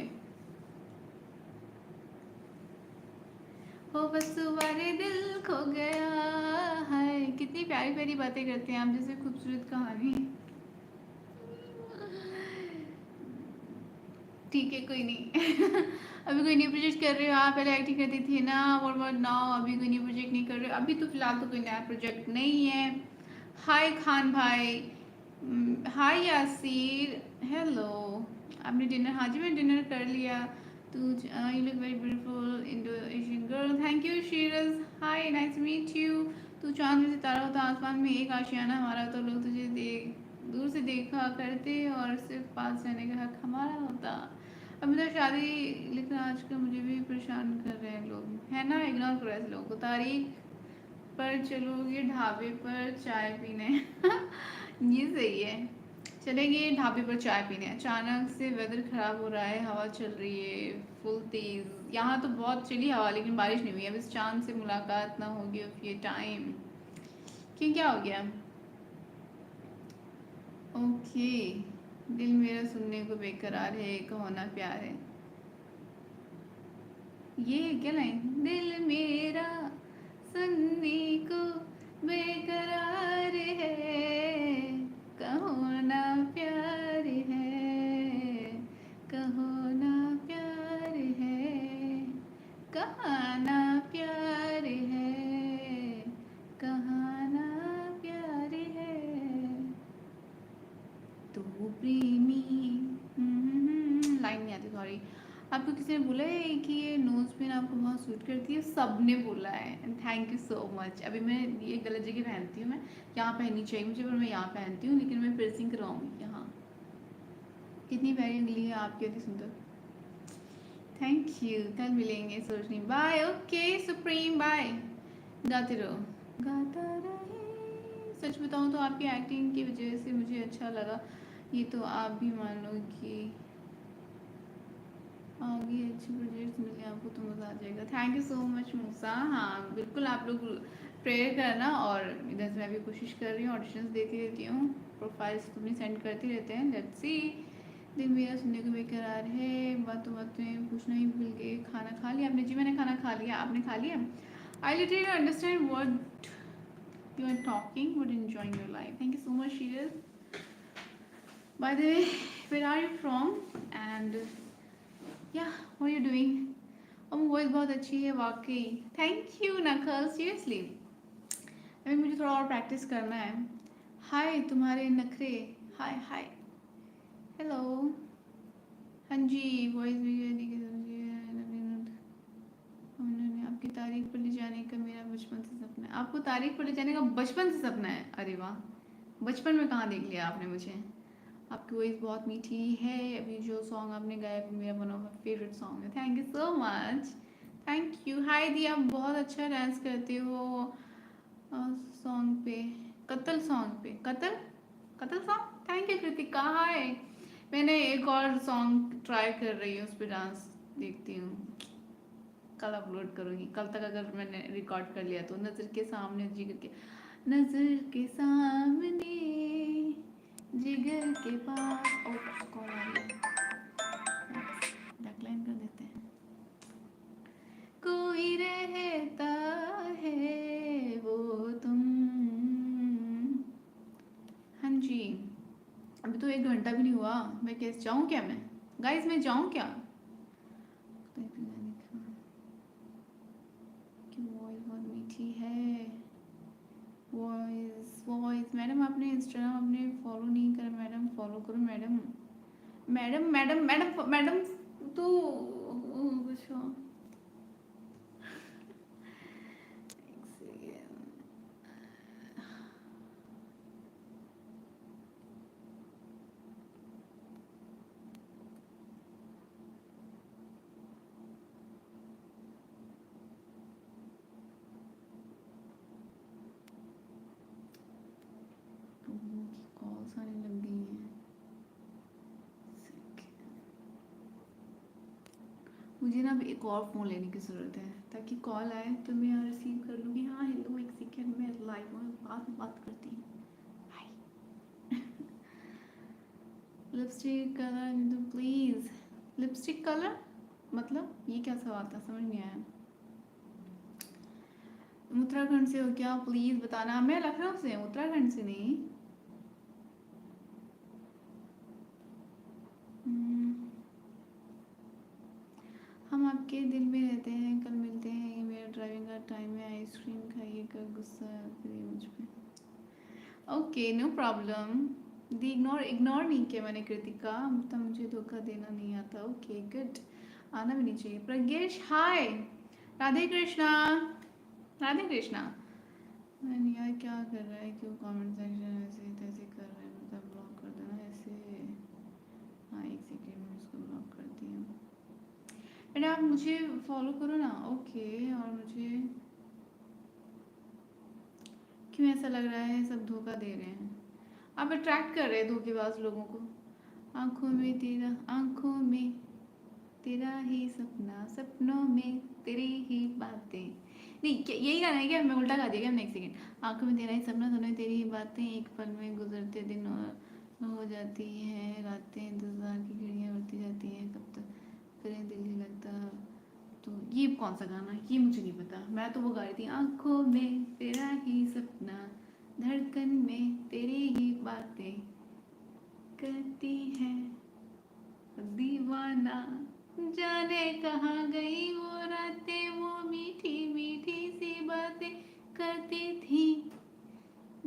हो बस तुम्हारे दिल खो गया है। कितनी प्यारी प्यारी बातें करते हैं आप, जैसे खूबसूरत कहानी। ठीक है कोई नहीं। अभी कोई न्यू प्रोजेक्ट कर रहे हो आप? पहले एक्टिंग करती थी ना, और नाउ अभी कोई न्यू प्रोजेक्ट नहीं कर रहे हो अभी? तो फिलहाल तो कोई नया प्रोजेक्ट नहीं है। हाय खान भाई, हाय यासीर, हेलो। आपने डिनर? हाँ जी मैं डिनर कर लिया। तू you look very beautiful Indo Asian girl, thank you Sheeraj, hi nice meet you. तू चांद में सितारा होता, आसमान में एक आशियाना हमारा, तो लोग तुझे देख दूर से देखा करते और सिर्फ पास रहने का हक हमारा होता। अभी तो शादी, लेकिन आजकल मुझे भी परेशान कर रहे हैं लोग, है ना? इग्नोर करो ऐसे लोगों को। तारीख पर चलोगे ढाबे पर चाय पीने? ये सही है, चलेंगे ढाबे पर चाय पीने। अचानक से वेदर खराब हो रहा है, हवा चल रही है फुल तेज। यहाँ तो बहुत चली हवा, लेकिन बारिश नहीं हुई है। बस चांद से मुलाकात ना होगी ऑफ ये टाइम। क्यों, क्या हो गया? ओके, दिल मेरा सुनने को बेकरार है, कहो ना प्यार है। ये क्या लाइन? दिल मेरा सुनने को बेकरार है, कहो ना प्यार है, कहो ना प्यार है, कहाँ ना प्यार है, कहाँ ना प्यार है, तो प्रेमी। लाइन नहीं आती, सॉरी। आपको किसी ने बोला है कि ये नोज पिन आपको बहुत सूट करती है? सब ने बोला है, and thank you so much. अभी मैं ये गलत जगह पहनती हूँ, मैं यहाँ पहननी चाहिए मुझे, पर मैं यहाँ पहनती हूँ, लेकिन मैं पियर्सिंग करवाऊँगी यहाँ। कितनी प्यारी उंगली है आपकी, अति सुंदर। थैंक यू, कल मिलेंगे सोचनी, बाय। Okay supreme, bye. गाते रहो, गाता रहे। सच बताऊँ तो आपकी एक्टिंग की वजह से मुझे अच्छा लगा, ये तो आप भी मान लो कि आगे अच्छे प्रोजेक्ट्स मिले आपको तो मज़ा आ जाएगा। थैंक यू सो मच मूसा। हाँ बिल्कुल, आप लोग प्रेयर करना, और इधर से मैं भी कोशिश कर रही हूँ, ऑडिशंस देती रहती हूँ, प्रोफाइल्स तो अपनी सेंड करती रहते हैं। Let's see. दिन मेरा सुनने को बेकरार है, बातों बातों में पूछना ही भूल गए। खाना खा लिया आपने? जी मैंने खाना खा लिया, आपने खा लिया? I literally understand what you are talking, but enjoying your life. Thank you so much, Shiraz. By the way, where are you from? And या व्हाट यू डूइंग? और वॉइस बहुत अच्छी है वाकई। Thank you Nakhal, seriously. अभी मुझे थोड़ा और प्रैक्टिस करना है। हाय तुम्हारे नखरे। हाय हाय। हेलो। हाँ जी। वॉइस भी आपकी तारीख पर ले जाने का मेरा बचपन से सपना है। आपको तारीख पर ले जाने का बचपन से सपना है? अरे वाह, बचपन में कहाँ देख लिया आपने मुझे। आपकी वॉइस बहुत मीठी है। अभी जो सॉन्ग आपने गाया मेरा one of my favourite song है। Thank you so much. Thank you. Hi दी, आप बहुत अच्छा डांस करते हो सॉन्ग पे, कत्ल सॉन्ग पे। कत्ल कत्ल song. Thank you Kritika. Hi. मैंने एक और सॉन्ग ट्राई कर रही हूँ, उस पर डांस देखती हूँ। कल अपलोड करूँगी, कल तक अगर मैंने रिकॉर्ड कर लिया तो। नज़र के सामने जिगर के, नज़र के सामने जिगर के पास। ओ कॉल आ रही है, बैकलाइन कर देते हैं। कोई रहता है वो तुम। हाँ जी। अभी तो 1 घंटा भी नहीं हुआ। मैं कैसे जाऊँ क्या? मैं गाइस मैं जाऊँ क्या? कि वॉइस बहुत मीठी है। वॉइस वॉइस मैडम, आपने इंस्टाग्राम अपने फॉलो नहीं करा मैडम, फॉलो करो madam. Madam madam madam madam तो कुछ कॉल्स आने लग गई हैं। मुझे ना अब एक और फ़ोन लेने की ज़रूरत है, ताकि कॉल आए तो मैं यहाँ रिसीव कर लूँगी। हाँ हेलो, एक सेकेंड में लाइव में बात करती हूँ। हाय। लिपस्टिक कलर तो प्लीज़। लिपस्टिक कलर मतलब ये क्या सवाल था, समझ नहीं आया। उत्तराखंड से हो क्या? प्लीज़ बताना। मैं लखनऊ से हूँ, उत्तराखंड से नहीं। हम आपके दिल में रहते हैं, कल मिलते हैं। ये मेरा ड्राइविंग का टाइम है, आइसक्रीम खाइएगा, गुस्सा करिए मुझ पे। ओके नो प्रॉब्लम दी। इग्नोर इग्नोर नहीं किया मैंने कृतिका, मतलब मुझे धोखा देना नहीं आता। ओके गुड, आना भी नहीं चाहिए। प्रज्ञेश हाय। राधे कृष्णा। राधे कृष्णा। मैंने यार क्या कर रहा है, क्यों कमेंट सेक्शन ऐसे तैसे कर रहे हैं, मतलब ब्लॉक कर देना ऐसे। हाँ एक सेकेंड में इसको ब्लॉक करती हूँ। अरे आप मुझे फॉलो करो ना। ओके, और मुझे क्यों ऐसा लग रहा है सब धोखा दे रहे हैं? आप अट्रैक्ट कर रहे हैं धोखेबाज लोगों को। आंखों में तेरा, आंखों में तेरा ही सपना, सपनों में तेरी ही बातें। नहीं क्या यही गाना है क्या? मैं उल्टा गा दिया क्या? एक सेकेंड। आंखों में तेरा ही सपना, सपनों में तेरी ही बातें, एक पल में गुजरते दिन और हो जाती हैं रातें, इंतजार की घड़ियाँ बढ़ती जाती हैं, कब तक करें दिल ही लगता। तो ये कौन सा गाना है? ये मुझे नहीं पता। मैं तो वो गा रही थी, आंखों में तेरा ही सपना, धड़कन में तेरी ही बातें करती हैं दीवाना, जाने कहाँ गई वो रातें, वो मीठी मीठी सी बातें करती थी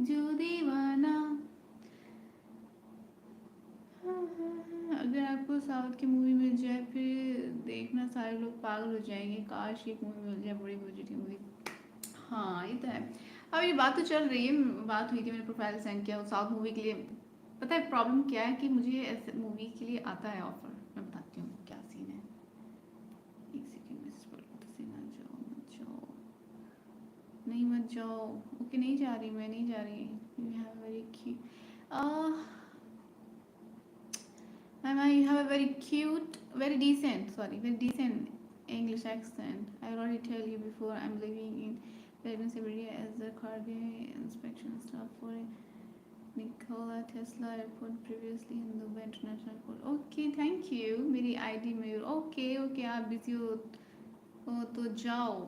जो दीवाना। अगर आपको साउथ की मूवी मिल जाए फिर देखना, सारे लोग पागल हो जाएंगे। काश एक मूवी मिल जाए, बड़ी बजट की मूवी। हाँ ये तो है। अब ये बात तो चल रही है, बात हुई थी, मैंने प्रोफाइल सेंड किया साउथ मूवी के लिए। पता है प्रॉब्लम क्या है, कि मुझे ऐसे मूवी के लिए आता है ऑफर। मैं बताती हूँ क्या सीन है। एक सेकेंड में से ना जाओ, मत जाओ, नहीं मत जाओ। ओके नहीं जा रही, मैं नहीं जा रही। You have very you have a very cute, very decent, sorry, very decent English accent. I already tell you before, I'm living in Fairness area as a cargo inspection staff for Nikola Tesla Airport, previously in Dubai International Airport. Okay, thank you. मेरी ID मयूर। Okay okay, आप busy हो तो जाओ।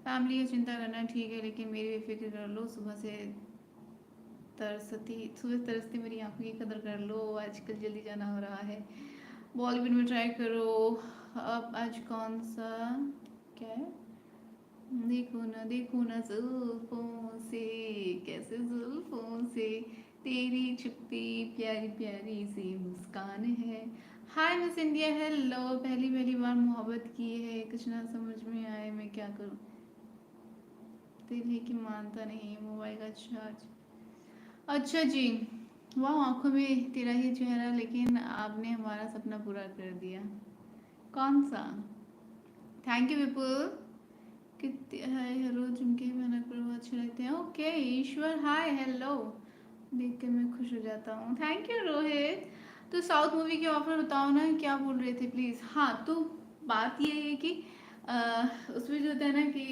Family की चिंता करना ठीक है, लेकिन मेरी भी फिक्र कर लो। सुबह तरसती मेरी आंखों की कदर कर लो। आजकल जल्दी जाना हो रहा है। बॉलीवुड में ट्राई करो। अब आज कौन सा, क्या है, देखो ना जुल्फों से, कैसे जुल्फों से तेरी छुपती प्यारी प्यारी सी मुस्कान है। Hi miss India, hello. पहली पहली बार मोहब्बत की है, कुछ ना समझ में आए मैं क्या करूं, दिल है कि मानता नहीं, मोबाइल का चार्ज। अच्छा जी। वाह, आंखों में तेरा ही चेहरा, लेकिन आपने हमारा सपना पूरा कर दिया। कौन सा? थैंक यू विपुल। कितने हाय हेलो झुमके पहना कर वो अच्छे लगते हैं। ओके ईश्वर, हाय हेलो। देख के मैं खुश हो जाता हूँ, थैंक यू रोहित। तो साउथ मूवी के ऑफर बताओ ना, क्या बोल रहे थे प्लीज़। हाँ तो बात ये है कि उसमें जो होता है ना कि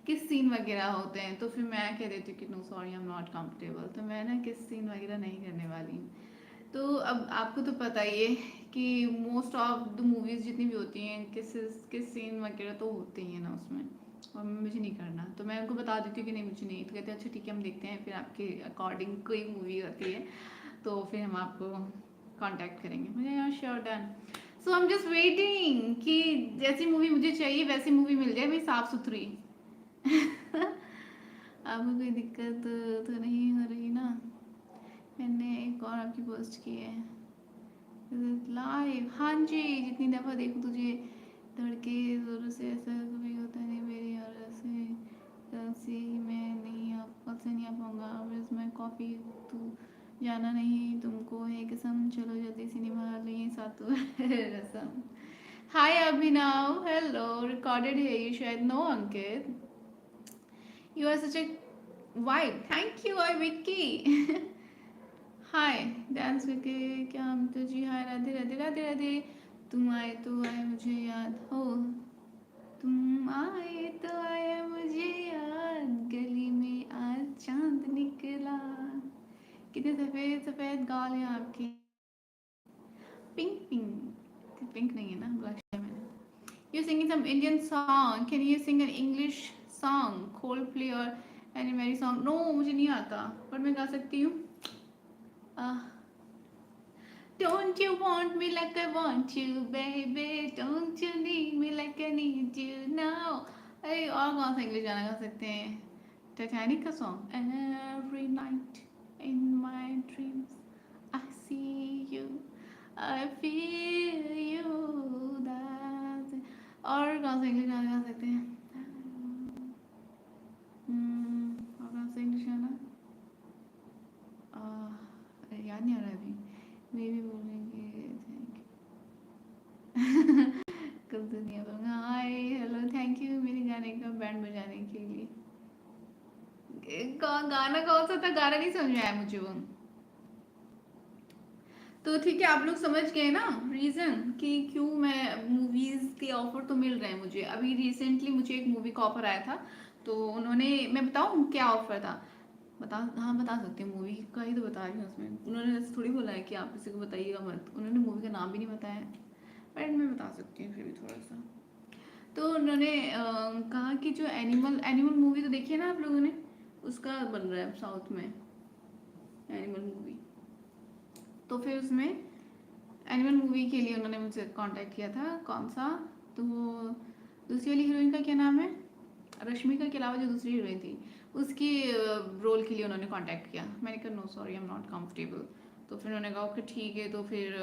किस सीन वगैरह होते हैं, तो फिर मैं कह देती हूँ कि no sorry I am not comfortable, तो मैं ना किस सीन वगैरह नहीं करने वाली हूँ। तो अब आपको तो पता ही है कि मोस्ट ऑफ द मूवीज़ जितनी भी होती हैं किस सीन वगैरह तो होते ही हैं ना उसमें, और मुझे नहीं करना, तो मैं उनको बता देती हूँ कि नहीं मुझे नहीं, तो कहते हैं अच्छा ठीक है हम देखते हैं, फिर आपके अकॉर्डिंग कोई मूवी होती है तो फिर हम आपको कांटेक्ट करेंगे। मुझे यहाँ sure done. So I am just waiting कि जैसी मूवी मुझे चाहिए वैसी मूवी मिल जाए, भाई साफ सुथरी। आपको कोई दिक्कत तो नहीं हो रही ना? मैंने एक और आपकी पोस्ट की है लाइव। हाँ जी, जितनी दफ़ा देखूँ तुझे धड़के जोरों से, ऐसा कभी होता नहीं मेरी और ऐसे ऐसी मैं नहीं आप कल से नहीं आ पाऊँगा, बस मैं कॉफ़ी तू जाना नहीं तुमको है कसम, चलो जल्दी से निभा लें सातु रसम। हाय अभिनव, हेलो। रिकॉर्डेड है ये शायद, no Ankit. You are such a vibe, thank you I Vicky. Hi dance करके क्या हम तो जी, हाय राधे राधे राधे राधे। तुम आए तो आए मुझे याद हो, तुम आए तो आया मुझे याद, गली में आज चांद निकला। कितने सफेद सफेद गाल हैं आपके। पिंक पिंक पिंक नहीं है ना, ब्लश है मैंने। You singing some Indian song, can you sing an English song, Coldplay और एनी मेरी सॉन्ग? नो मुझे नहीं आता, पर मैं गा सकती हूँ। Don't you want me like I want you, baby? Don't you need me like I need you now? अरे और कौन सा इंग्लिश गाना गा सकते हैं? टाइटैनिक का song, Every night in my dreams I see you, I feel you, that's it. और कौन सा इंग्लिश गाना गा सकते हैं? और कौन सा इंग्लिश गाना? याद नहीं आ रहा है अभी। मे भी बोलेंगे थैंक यू। कल दुनिया पर हाय हेलो, थैंक यू मेरे गाने का बैंड बजाने के लिए। गाना कौन सा था, गाना नहीं समझ में आया मुझे वो। तो ठीक है, आप लोग समझ गए ना रीज़न कि क्यों मैं मूवीज़ के ऑफर तो मिल रहे हैं मुझे। अभी रिसेंटली मुझे एक मूवी का ऑफर आया था, तो उन्होंने, मैं बताऊँ क्या ऑफर था? बता, हाँ बता सकती हूँ, मूवी का ही तो बता रही हूँ। उसमें उन्होंने ऐसे थोड़ी बोला है कि आप किसी को बताइएगा मत, उन्होंने मूवी का नाम भी नहीं बताया, बट मैं बता सकती हूँ फिर भी थोड़ा सा। तो उन्होंने कहा कि जो एनिमल एनिमल मूवी तो देखी है ना आप लोगों ने, उसका बन रहा है साउथ में एनिमल मूवी। तो फिर उसमें एनिमल मूवी के लिए उन्होंने मुझसे कांटेक्ट किया था। कौन सा, तो वो दूसरी वाली हीरोइन का क्या नाम है, रश्मिका के अलावा जो दूसरी हीरोइन थी उसकी रोल के लिए उन्होंने कांटेक्ट किया। मैंने कहा no sorry I am not comfortable. तो फिर उन्होंने कहा कि ठीक है, तो फिर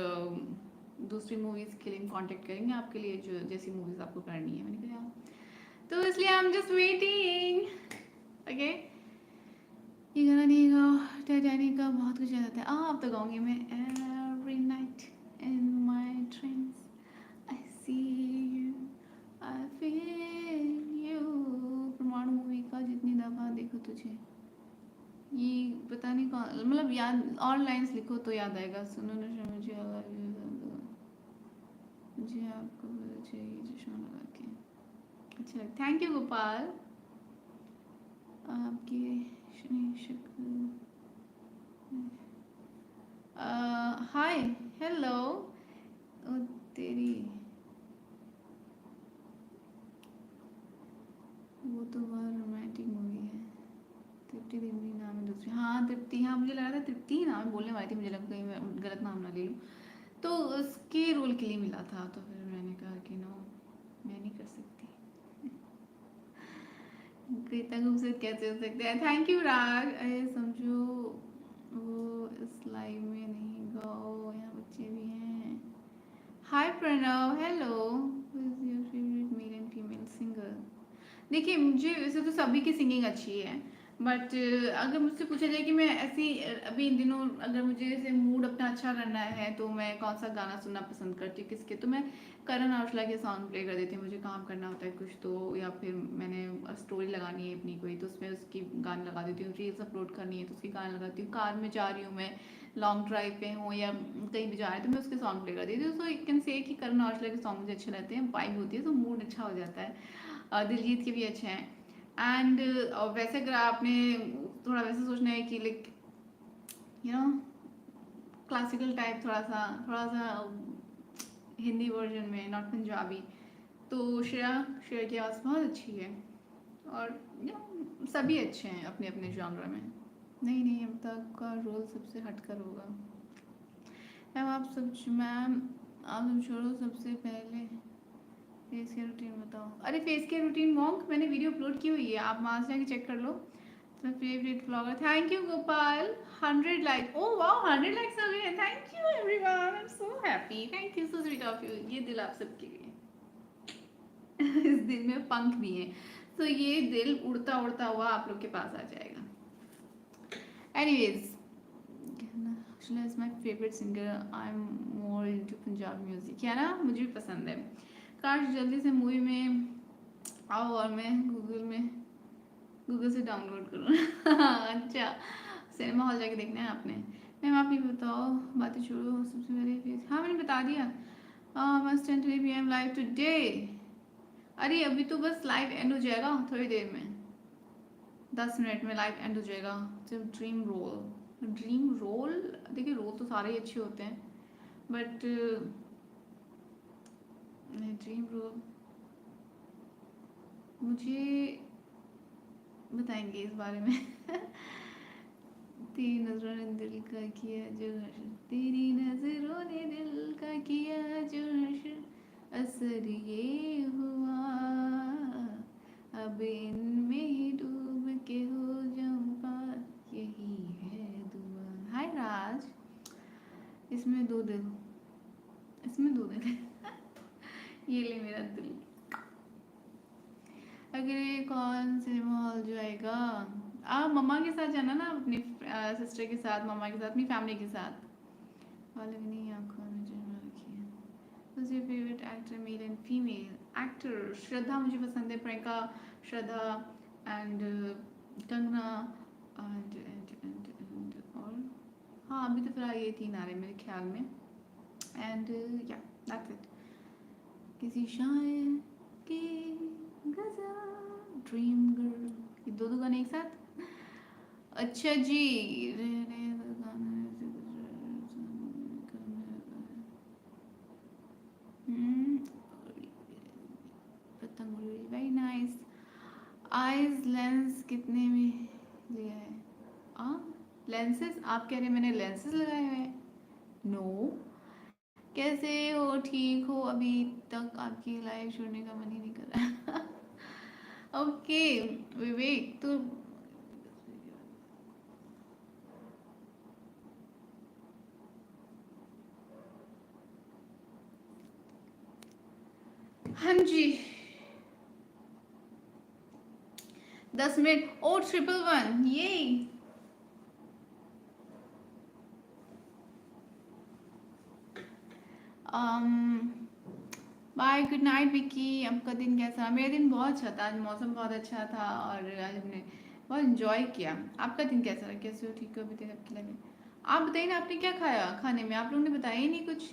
दूसरी मूवीज़ के लिए कांटेक्ट करेंगे आपके लिए, जो जैसी मूवीज़ आपको करनी है। मैंने कहा तो इसलिए I am just waiting. Okay, ये गाना नहीं गाओ, टाइटैनिक का बहुत कुछ याद आता है। अब तो गाऊंगी मैं। Every night in my dreams I see you, I feel you. Parmanu movie का जितनी दफा देखो तुझे, ये पता नहीं कौन, मतलब याद और लाइंस लिखो तो याद आएगा। सुनो ना मुझे मुझे आपको चाहिए चश्मा लगा के। अच्छा, थैंक यू गोपाल। आपकी शक्ल, हाय हेलो। ओ तेरी, वो तो बहुत रोमांटिक मूवी है। तृप्ति देवी नाम है दूसरी, हाँ तृप्ति, हाँ मुझे लगा था तृप्ति ही नाम है, बोलने वाली थी, मुझे लगा कहीं मैं गलत नाम ना ले लूँ। तो उसके रोल के लिए मिला था, तो फिर मैंने कहा कि नो, मैं नहीं कर सकती। इतना खूबसूरत कैसे हो सकते हैं? थैंक यू राग। अरे समझो वो इस लाइव में नहीं गाओ, यहाँ बच्चे भी हैं। Hi Pranav, hello. Who is your favourite male and female singer? देखिए मुझे वैसे तो सभी की सिंगिंग अच्छी है, बट अगर मुझसे पूछा जाए कि मैं ऐसी अभी इन दिनों अगर मुझे ऐसे मूड अपना अच्छा करना है तो मैं कौन सा गाना सुनना पसंद करती हूँ किसके, तो मैं करण औजला के सॉन्ग प्ले कर देती हूँ। मुझे काम करना होता है कुछ तो, या फिर मैंने स्टोरी लगानी है अपनी कोई, तो उसमें उसकी गाने लगा देती हूँ। रील्स अपलोड करनी है तो उसकी गाने लगाती हूँ। कार में जा रही हूँ मैं, लॉन्ग ड्राइव पे हूँ या कहीं भी जा रहे हैं तो मैं उसके सॉन्ग प्ले कर देती हूँ। सो यू कैन से कि करण औजला के सॉन्ग मुझे अच्छे लगते हैं, वाइब होती है तो मूड अच्छा हो जाता है। दिलजीत के भी अच्छे हैं। एंड वैसे अगर आपने थोड़ा वैसे सोचना है कि like you know classical type, थोड़ा सा हिंदी वर्जन में, नॉट पंजाबी, तो श्रेया की आवाज़ बहुत अच्छी है। और सभी अच्छे हैं अपने अपने जॉनर में। नहीं नहीं, अमिताभ का रोल सबसे हटकर होगा। मैम आप सब छोड़ो, सबसे पहले फेस केयर रूटीन बताओ। अरे फेस केयर रूटीन मॉन्क मैंने वीडियो अपलोड की हुई है, आप वहाँ से जाके चेक कर लो। तो favourite blogger, thank you Gopal. 100 like, oh wow 100 likes हो गए हैं। Thank you everyone, I am so happy, thank you so sweet of you. ये दिल आप सबके लिए। इस दिल में पंख भी हैं, तो ये दिल उड़ता उड़ता हुआ आप लोग के पास आ जाएगा। Anyways, Shila is my favorite singer. I'm more into Punjabi music, है ना, मुझे भी पसंद है। काश जल्दी से मूवी में आओ और मैं गूगल से डाउनलोड करूँ। अच्छा, सिनेमा हॉल जाके देखना है आपने। मैम आप ये बताओ, बातें छोड़ो, सबसे पहले फेस, हाँ मैंने बता दिया। Must 10 PM live today. अरे अभी तो बस लाइव एंड हो जाएगा थोड़ी देर में, 10 मिनट में लाइव एंड हो जाएगा। जब ड्रीम रोल, देखिए रोल तो सारे ही अच्छे होते हैं, बट ड्रीम रोल मुझे बताएंगे इस बारे में। तेरी नजरों ने दिल का किया जो हर्ष, तेरी नजरों ने दिल का किया जो हर्ष, असर ये हुआ अब इनमें ही डूब के हो जाऊं पार, यही है दुआ। हाय राज, इसमें दो दिल, इसमें दो दिल। ये ले मेरा दिल। अगर कौन सिनेमा हॉल जाएगा? आप मम्मा के साथ जाना ना, अपनी सिस्टर के साथ, मम्मा के साथ, अपनी फैमिली के साथ। नहीं आंखों में जमा रखी है। Who's your favorite actor, male and female? Actor श्रद्धा मुझे पसंद है, प्रियंका, श्रद्धा एंड कंगना एंड और हाँ अभी तो फिलहाल ये 3 आ रहे हैं मेरे ख्याल में। एंड या दैट्स इट। किसी शायर की गजल, ड्रीम गर्ल, ये दो गाने एक साथ। अच्छा जी, पतंग वेरी नाइस। आईज लेंस कितने में लिया है? आ लेंसेज आप कह रहे हैं मैंने लेंसेज लगाए हुए हैं? नो, कैसे हो, ठीक हो? अभी तक आपकी लाइव छोड़ने का मन ही नहीं कर रहा। ओके विवेक, तो हाँ जी 10 मिनट। ओ 111 ये बाय, गुड नाइट विकी। आपका दिन कैसा रहा? मेरा दिन बहुत अच्छा था, आज मौसम बहुत अच्छा था और आज हमने बहुत इन्जॉय किया। आपका दिन कैसा रहा? कैसे हो, ठीक हो अभी तक आपकी लगे? आप बताइए ना, आपने क्या खाया खाने में? आप लोगों ने बताया ही नहीं कुछ।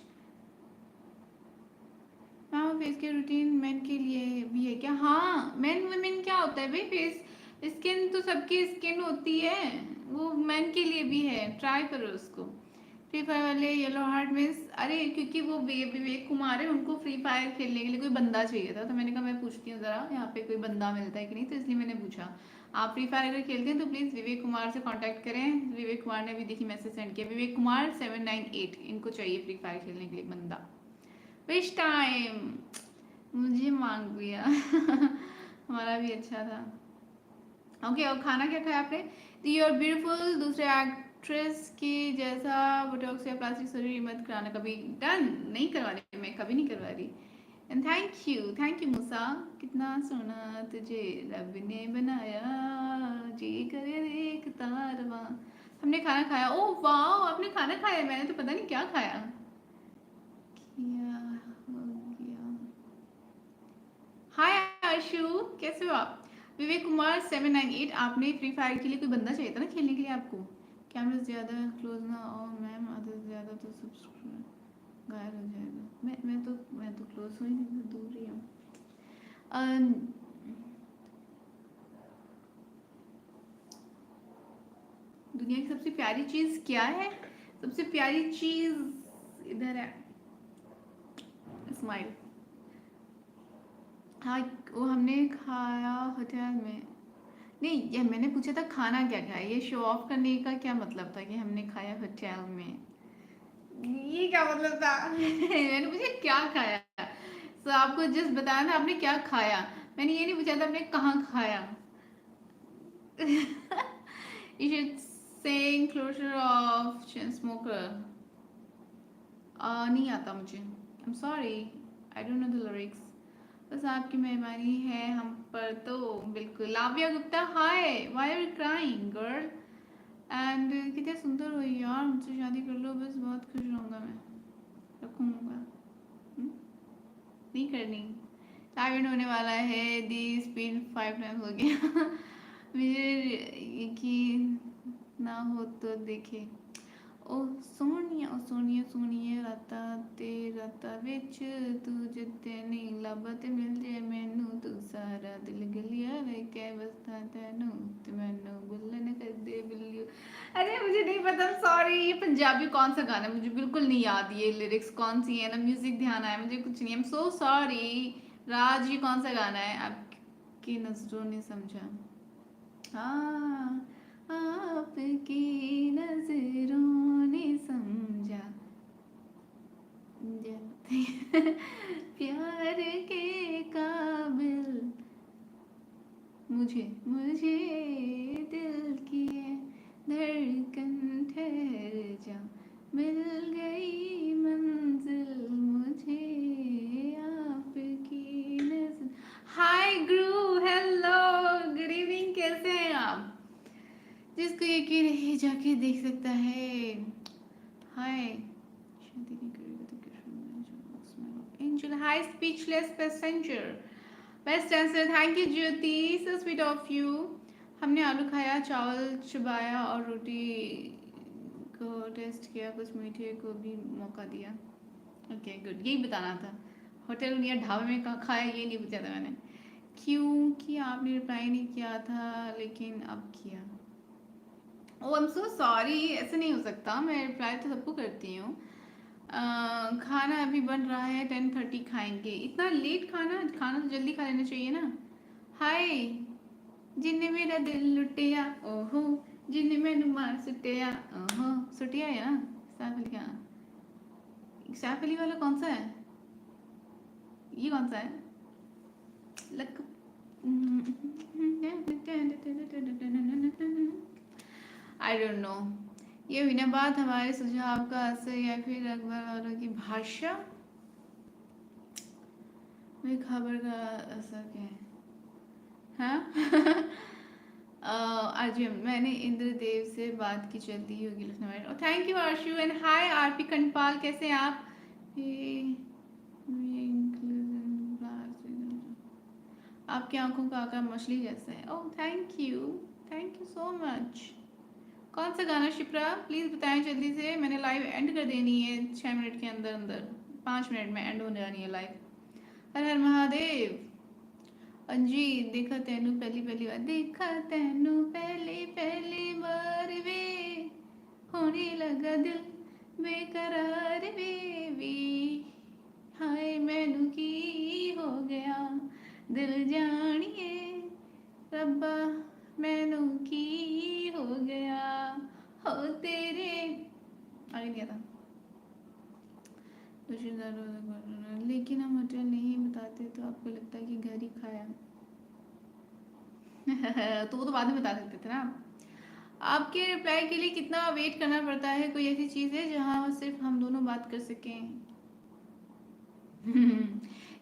हाँ फेस के रूटीन मेन के लिए भी है क्या? हाँ मेन वुमेन क्या होता है भाई, फेस स्किन तो सबकी स्किन होती है, वो मेन के लिए भी है, ट्राई करो उसको। फ्री फायर वाले येलो हार्ट मीन्स, अरे क्योंकि वो विवेक कुमार है, उनको फ्री फायर खेलने के लिए कोई बंदा चाहिए था, तो मैंने कहा मैं पूछती हूँ ज़रा यहाँ पे कोई बंदा मिलता है कि नहीं, तो इसलिए मैंने पूछा। आप फ्री फायर अगर खेलते हैं तो प्लीज़ विवेक कुमार से कांटेक्ट करें। विवेक कुमार ने अभी देखी मैसेज सेंड किया, विवेक कुमार 798, इनको चाहिए फ्री फायर खेलने के लिए बंदा। विच टाइम मुझे मांग लिया हमारा भी अच्छा था। ओके और खाना क्या खाया आपने? यू आर ब्यूटीफुल, दूसरे एक्ट्रेस की जैसा बोटॉक्स या प्लास्टिक सर्जरी मत कराना कभी। डन नहीं करवा रही मैं, कभी नहीं करवा रही। एंड थैंक यू मूसा, कितना सोना तुझे रब ने बनाया, जी करे देखता रवा। हमने खाना खाया। ओ वाह, आपने खाना खाया, मैंने तो पता नहीं क्या खाया। क्या हो गया? हाय आशु, कैसे हो आप? विवेक कुमार 798, आपने फ्री फायर के लिए कोई बंदा चाहिए था ना खेलने के लिए आपको। कैमरा ज़्यादा क्लोज ना आओ मैम, आधे से ज़्यादा तो सब्सक्राइब गायब हो जाएगा। मैं तो क्लोज हुई नहीं, मैं दूर ही हूँ। दुनिया की सबसे प्यारी चीज़ क्या है? सबसे प्यारी चीज़ इधर है, स्माइल। हाँ, वो हमने खाया होटल में। नहीं, ये मैंने पूछा था खाना क्या खाया, ये शो ऑफ करने का क्या मतलब था कि हमने खाया होटल में, ये क्या मतलब था मैंने पूछा क्या खाया, तो आपको जस्ट बताया था आपने क्या खाया, मैंने ये नहीं पूछा था आपने कहाँ खाया you should sing closure of chain smoker। नहीं आता मुझे, I'm sorry, I don't know the lyrics। बस आपकी मेहरबानी है हम पर तो बिल्कुल। लाविया गुप्ता हाय, why are you crying girl? And कितने सुंदर हो यार, मुझसे शादी कर लो बस, बहुत खुश रहूँगा मैं, रखूँगा। नहीं करनी, टाइम होने वाला है, दी स्पीड 5 टाइम्स हो गया मुझे यकीन ना हो तो देखे। ओ सोनिया सोनिया राता ते राता विच तू जिते नहीं लभत मिल जे मैनू, तू सारा दिल गलिया वे कै बसता तैनू, ते मैनू बुल्लन कर दे बिल्लियो। अरे मुझे नहीं पता, सॉरी, ये पंजाबी कौन सा गाना है मुझे बिल्कुल नहीं याद, ये लिरिक्स कौन सी है ना, म्यूजिक ध्यान आया मुझे कुछ नहीं, आई एम सो सॉरी। राज, ये कौन सा गाना है? आपकी नजरों ने समझा, हाँ आपकी नजरों ने समझा प्यार के काबिल मुझे मुझे दिल की धड़कन ठहर जा, मिल गई मंजिल मुझे आपकी नजर। हाय ग्रू, हेलो, गुड इवनिंग, कैसे हैं आप? जिसको यकीन है जाके देख सकता है। हाय, शादी नहीं करेगा तो क्या angel, hi speechless passenger, best answer, thank you Jyoti, so sweet of you. हमने आलू खाया, चावल चबाया और रोटी को टेस्ट किया, कुछ मीठे को भी मौका दिया। ओके गुड, यही बताना था, होटल या ढाबे में कहाँ खाया ये नहीं पूछा था मैंने, क्योंकि आपने रिप्लाई नहीं किया था लेकिन अब किया। ओ आई एम सो सॉरी, ऐसे नहीं हो सकता, मैं रिप्लाई तो सबको करती हूँ। खाना अभी बन रहा है, 10:30 खाएंगे। इतना लेट खाना, खाना तो जल्दी खा लेना चाहिए ना। हाय, जिन्ने मेरा दिल लुटिया ओहो, जिन्ने मैनू मार सुटिया ओहो, सुटिया है ना, सैफ अली खान। सैफ अली वाला कौन सा है, ये कौन सा है? Luck I don't no. ये हुई ना बात हमारे सुझाव का असर या फिर अखबार वालों की भाषा में खबर का असर क्या है? हाँ आज मैंने इंद्रदेव से बात की, चलती होगी Lucknow. Thank you Ashu, and hi RP Kampal, कैसे हैं आप? आपकी आंखों का आकार मछली जैसा है। Oh thank you so much. कौन सा गाना शिप्रा, प्लीज़ बताएं जल्दी से, मैंने लाइव एंड कर देनी है 6 मिनट के अंदर अंदर, 5 मिनट में एंड होने वाली है लाइव। हर हर महादेव। अंजी, देखा तेनू पहली पहली बार, देखा तेनू पहली पहली बार वे, होने लगा दिल बेकरार बेबी, हाय मैनू की हो गया, दिल जानिए रब्बा मैनू की हो गया, हो तेरे आगे नहीं आता। लेकिन हम होटल नहीं बताते तो आपको लगता है कि घर ही खाया। तो वो तो बाद में बता सकते थे ना आप। आपके रिप्लाई के लिए कितना वेट करना पड़ता है? कोई ऐसी चीज़ है जहाँ सिर्फ हम दोनों बात कर सकें?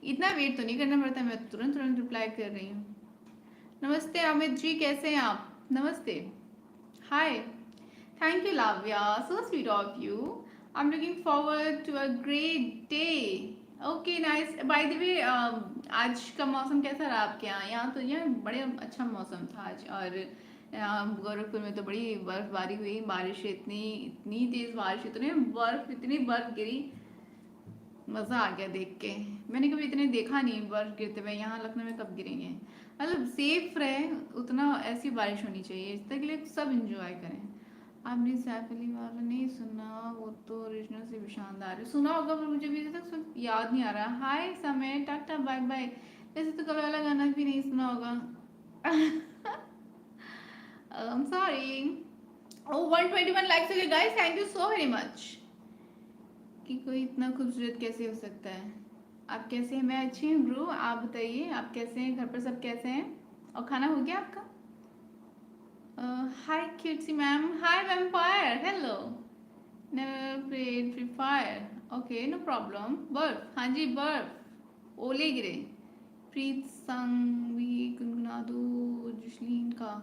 इतना वेट तो नहीं करना पड़ता, मैं तुरंत तुरंत रिप्लाई कर रही हूँ। नमस्ते अमित जी, कैसे हैं आप? नमस्ते, hi, thank you Lavya, so sweet of you. I am looking forward to a great day. Okay nice. By the way आज का मौसम कैसा रहा आपके यहाँ? यहाँ तो यहाँ बड़े अच्छा मौसम था आज, और यहाँ गोरखपुर में तो बड़ी बर्फबारी हुई, बारिश इतनी इतनी तेज बारिश, इतनी बर्फ गिरी, मज़ा आ गया देख के। मैंने कभी इतने देखा नहीं बर्फ गिरते हुए। यहाँ लखनऊ में कब गिरेंगे? मतलब सेफ रहे उतना, ऐसी बारिश होनी चाहिए, इस तक के लिए सब इंजॉय करें। आपने सैफ अली वाला नहीं सुना? वो तो ओरिजिनल से भी शानदार है। सुना होगा पर मुझे भी अभी तक याद नहीं आ रहा। हाय समय, टाटा बाय बाय। वैसे तो कल वाला गाना भी नहीं सुना होगा। I'm sorry. Oh, 121 likes हो गए guys, thank you so very much. कि कोई इतना खूबसूरत कैसे हो सकता है? आप कैसे हैं? मैं अच्छी हूँ ब्रो, आप बताइए आप कैसे हैं? घर पर सब कैसे हैं? और खाना हो गया आपका? Hi Kirti ma'am, hi vampire, hello. Never played Free Fire, okay no problem. बर्फ, हाँ जी बर्फ, ओले गिरे। प्रीत संग भी गुनगुना दो जसलीन का।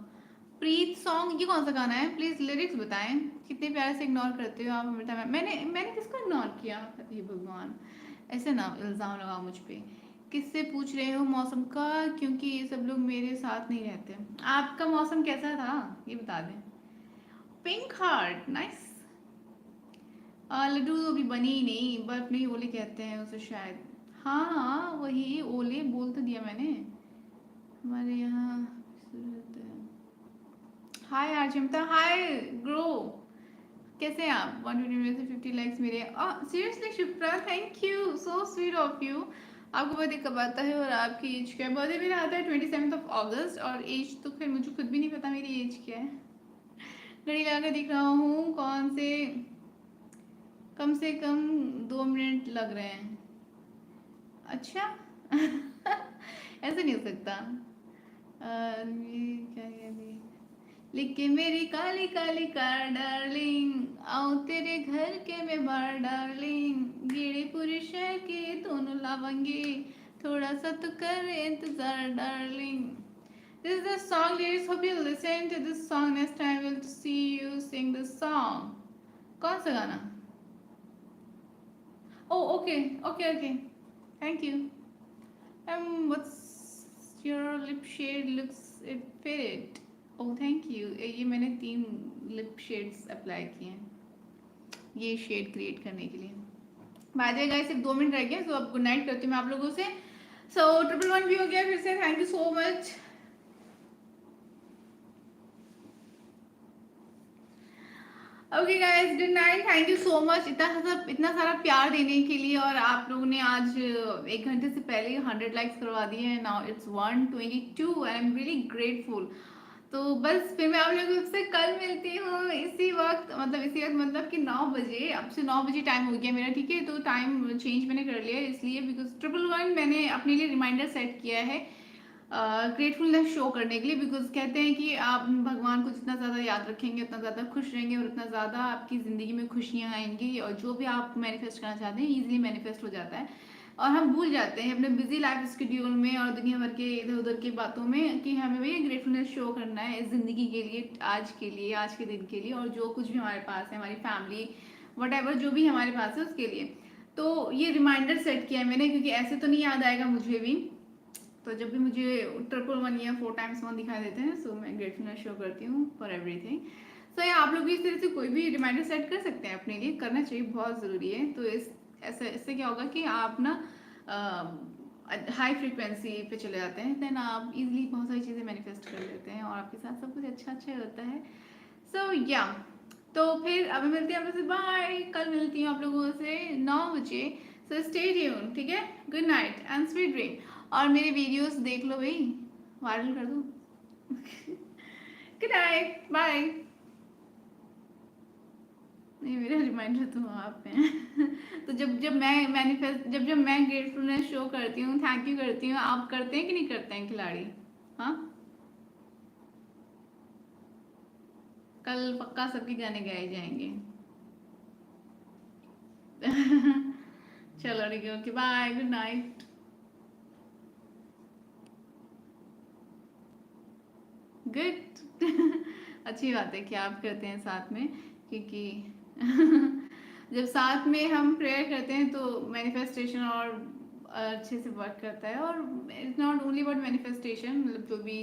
प्रीत सॉन्ग ये कौन सा गाना है? प्लीज लिरिक्स बताएं। कितने प्यारे से इग्नोर करते हो आप अमृता मैम। मैंने किसको इग्नोर किया? हे भगवान, ऐसे ना इल्ज़ाम लगाओ मुझ पे। किससे पूछ रहे हो मौसम का? क्योंकि ये सब लोग मेरे साथ नहीं रहते। आपका मौसम कैसा था ये बता दें। Pink heart, nice. लड्डू तो अभी बनी ही नहीं, बर्फ नहीं ओले कहते हैं उसे शायद। हाँ हाँ वही ओले बोल तो दिया मैंने। हमारे यहाँ हाय आर्चिमता, हाय ग्रो, कैसे हैं आप? 120 में से 50 लाइक्स मेरे। Seriously Shipra, thank you, so sweet of you. आपको बर्थडे कब आता है और आपकी एज क्या है? बर्थडे मेरा आता है 27 अगस्त, और एज तो फिर मुझे खुद भी नहीं पता मेरी एज क्या है। घड़ी लगा कर दिख रहा हूँ, कम से कम 2 मिनट लग रहे हैं। अच्छा। ऐसे नहीं हो सकता। ये क्या है? लिख के मेरी काली काली कार डार्लिंग, आओ तेरे घर के मैं बार डार्लिंग, गेड़े पूरे शहर के दोनों लावेंगे, थोड़ा सा तो कर इंतजार darling. This is the song lyrics. Hope you listen to this song next time. We'll see you sing this song. कौन सा गाना? Oh, okay, okay, okay. Thank you. What's your lip shade? Looks it fitted. Oh, thank you. ये मैंने 3 lip shades apply किए हैं ये shade create करने के लिए। बाय द वे गाइस, सिर्फ 2 मिनट रह गए, तो अब गुड नाइट करती हूँ मैं आप लोगों से। सो 111 भी हो गया फिर से। Thank you so much. Okay guys, good night, thank you so much इतना सारा प्यार देने के लिए। और आप लोगों ने आज 1 घंटे से पहले 100 लाइक्स करवा दिए हैं। Now it's 122 and I am really grateful. तो बस फिर मैं आप लोगों से कल मिलती हूँ इसी वक्त, मतलब कि 9 बजे। अब से 9 बजे टाइम हो गया मेरा, ठीक है? तो टाइम चेंज मैंने कर लिया इसलिए बिकॉज 111 मैंने अपने लिए रिमाइंडर सेट किया है ग्रेटफुलनेस शो करने के लिए। बिकॉज कहते हैं कि आप भगवान को जितना ज़्यादा याद रखेंगे उतना ज़्यादा खुश रहेंगे, और उतना ज़्यादा आपकी ज़िंदगी में खुशियाँ आएंगी, और जो भी आप मैनिफेस्ट करना चाहते हैं ईजिली मैनिफेस्ट हो जाता है। और हम भूल जाते हैं अपने बिजी लाइफ शेड्यूल में और दुनिया भर के इधर उधर की बातों में कि हमें भैया ग्रेटफुलनेस शो करना है इस ज़िंदगी के लिए, आज के लिए, आज के दिन के लिए, और जो कुछ भी हमारे पास है, हमारी फैमिली, वट जो भी हमारे पास है उसके लिए। तो ये रिमाइंडर सेट किया है मैंने, क्योंकि ऐसे तो नहीं याद आएगा मुझे भी। तो जब भी मुझे 111 या 4 टाइम्स 1 दिखाई देते हैं, सो मैं ग्रेटफुलनेस शो करती हूँ फॉर एवरीथिंग। सो या आप लोग भी इस तरह से कोई भी रिमाइंडर सेट कर सकते हैं अपने लिए, करना चाहिए, बहुत ज़रूरी है। तो इससे क्या होगा कि आप ना हाई फ्रिक्वेंसी पे चले जाते हैं, देन आप इजीली बहुत सारी चीज़ें मैनिफेस्ट कर लेते हैं और आपके साथ सब कुछ अच्छा अच्छा होता है। सो या तो फिर अभी मिलती हैं आप लोगों से, बाय। कल मिलती हूँ आप लोगों से 9 बजे। सो स्टे ट्यून, ठीक है। Good night and sweet dream. और मेरे वीडियोस देख लो भाई, वायरल कर दो। Good night, bye. नहीं, मेरा रिमाइंडर तो आप हैं। तो जब जब मैं मैनिफेस्ट जब जब मैं ग्रेटफुलनेस शो करती हूँ, थैंक यू करती हूँ, आप करते हैं कि नहीं करते हैं खिलाड़ी? हाँ, कल पक्का सबके गाने गाए जाएंगे। चलो ठीक है, okay, bye, good night. Good. अच्छी बात है कि आप करते हैं साथ में, क्योंकि जब साथ में हम प्रेयर करते हैं तो मैनिफेस्टेशन और अच्छे से वर्क करता है। और it's not only about manifestation, मतलब जो भी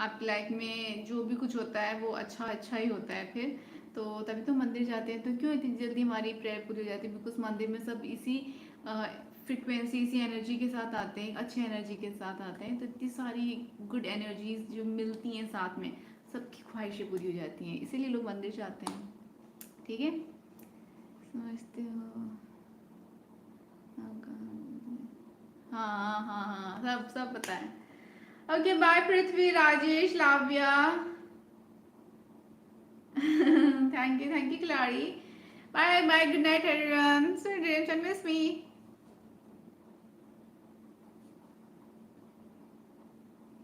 आपकी लाइफ में जो भी कुछ होता है वो अच्छा अच्छा ही होता है फिर। तो तभी तो मंदिर जाते हैं, तो क्यों इतनी जल्दी हमारी प्रेयर पूरी हो जाती है? बिकॉज मंदिर में सब इसी फ्रिक्वेंसी, इसी एनर्जी के साथ आते हैं, अच्छे एनर्जी के साथ आते हैं, तो इतनी सारी गुड एनर्जीज जो मिलती हैं साथ में, सबकी ख्वाहिशें पूरी हो जाती हैं, इसीलिए लोग मंदिर जाते हैं। ठीक है, समझते हो? हाँ हाँ हाँ हाँ, सब सब पता है। Okay, bye Prithvi, Rajesh, Lavya. Thank you खिलाड़ी। Bye bye, good night everyone, sweet dreams and miss me.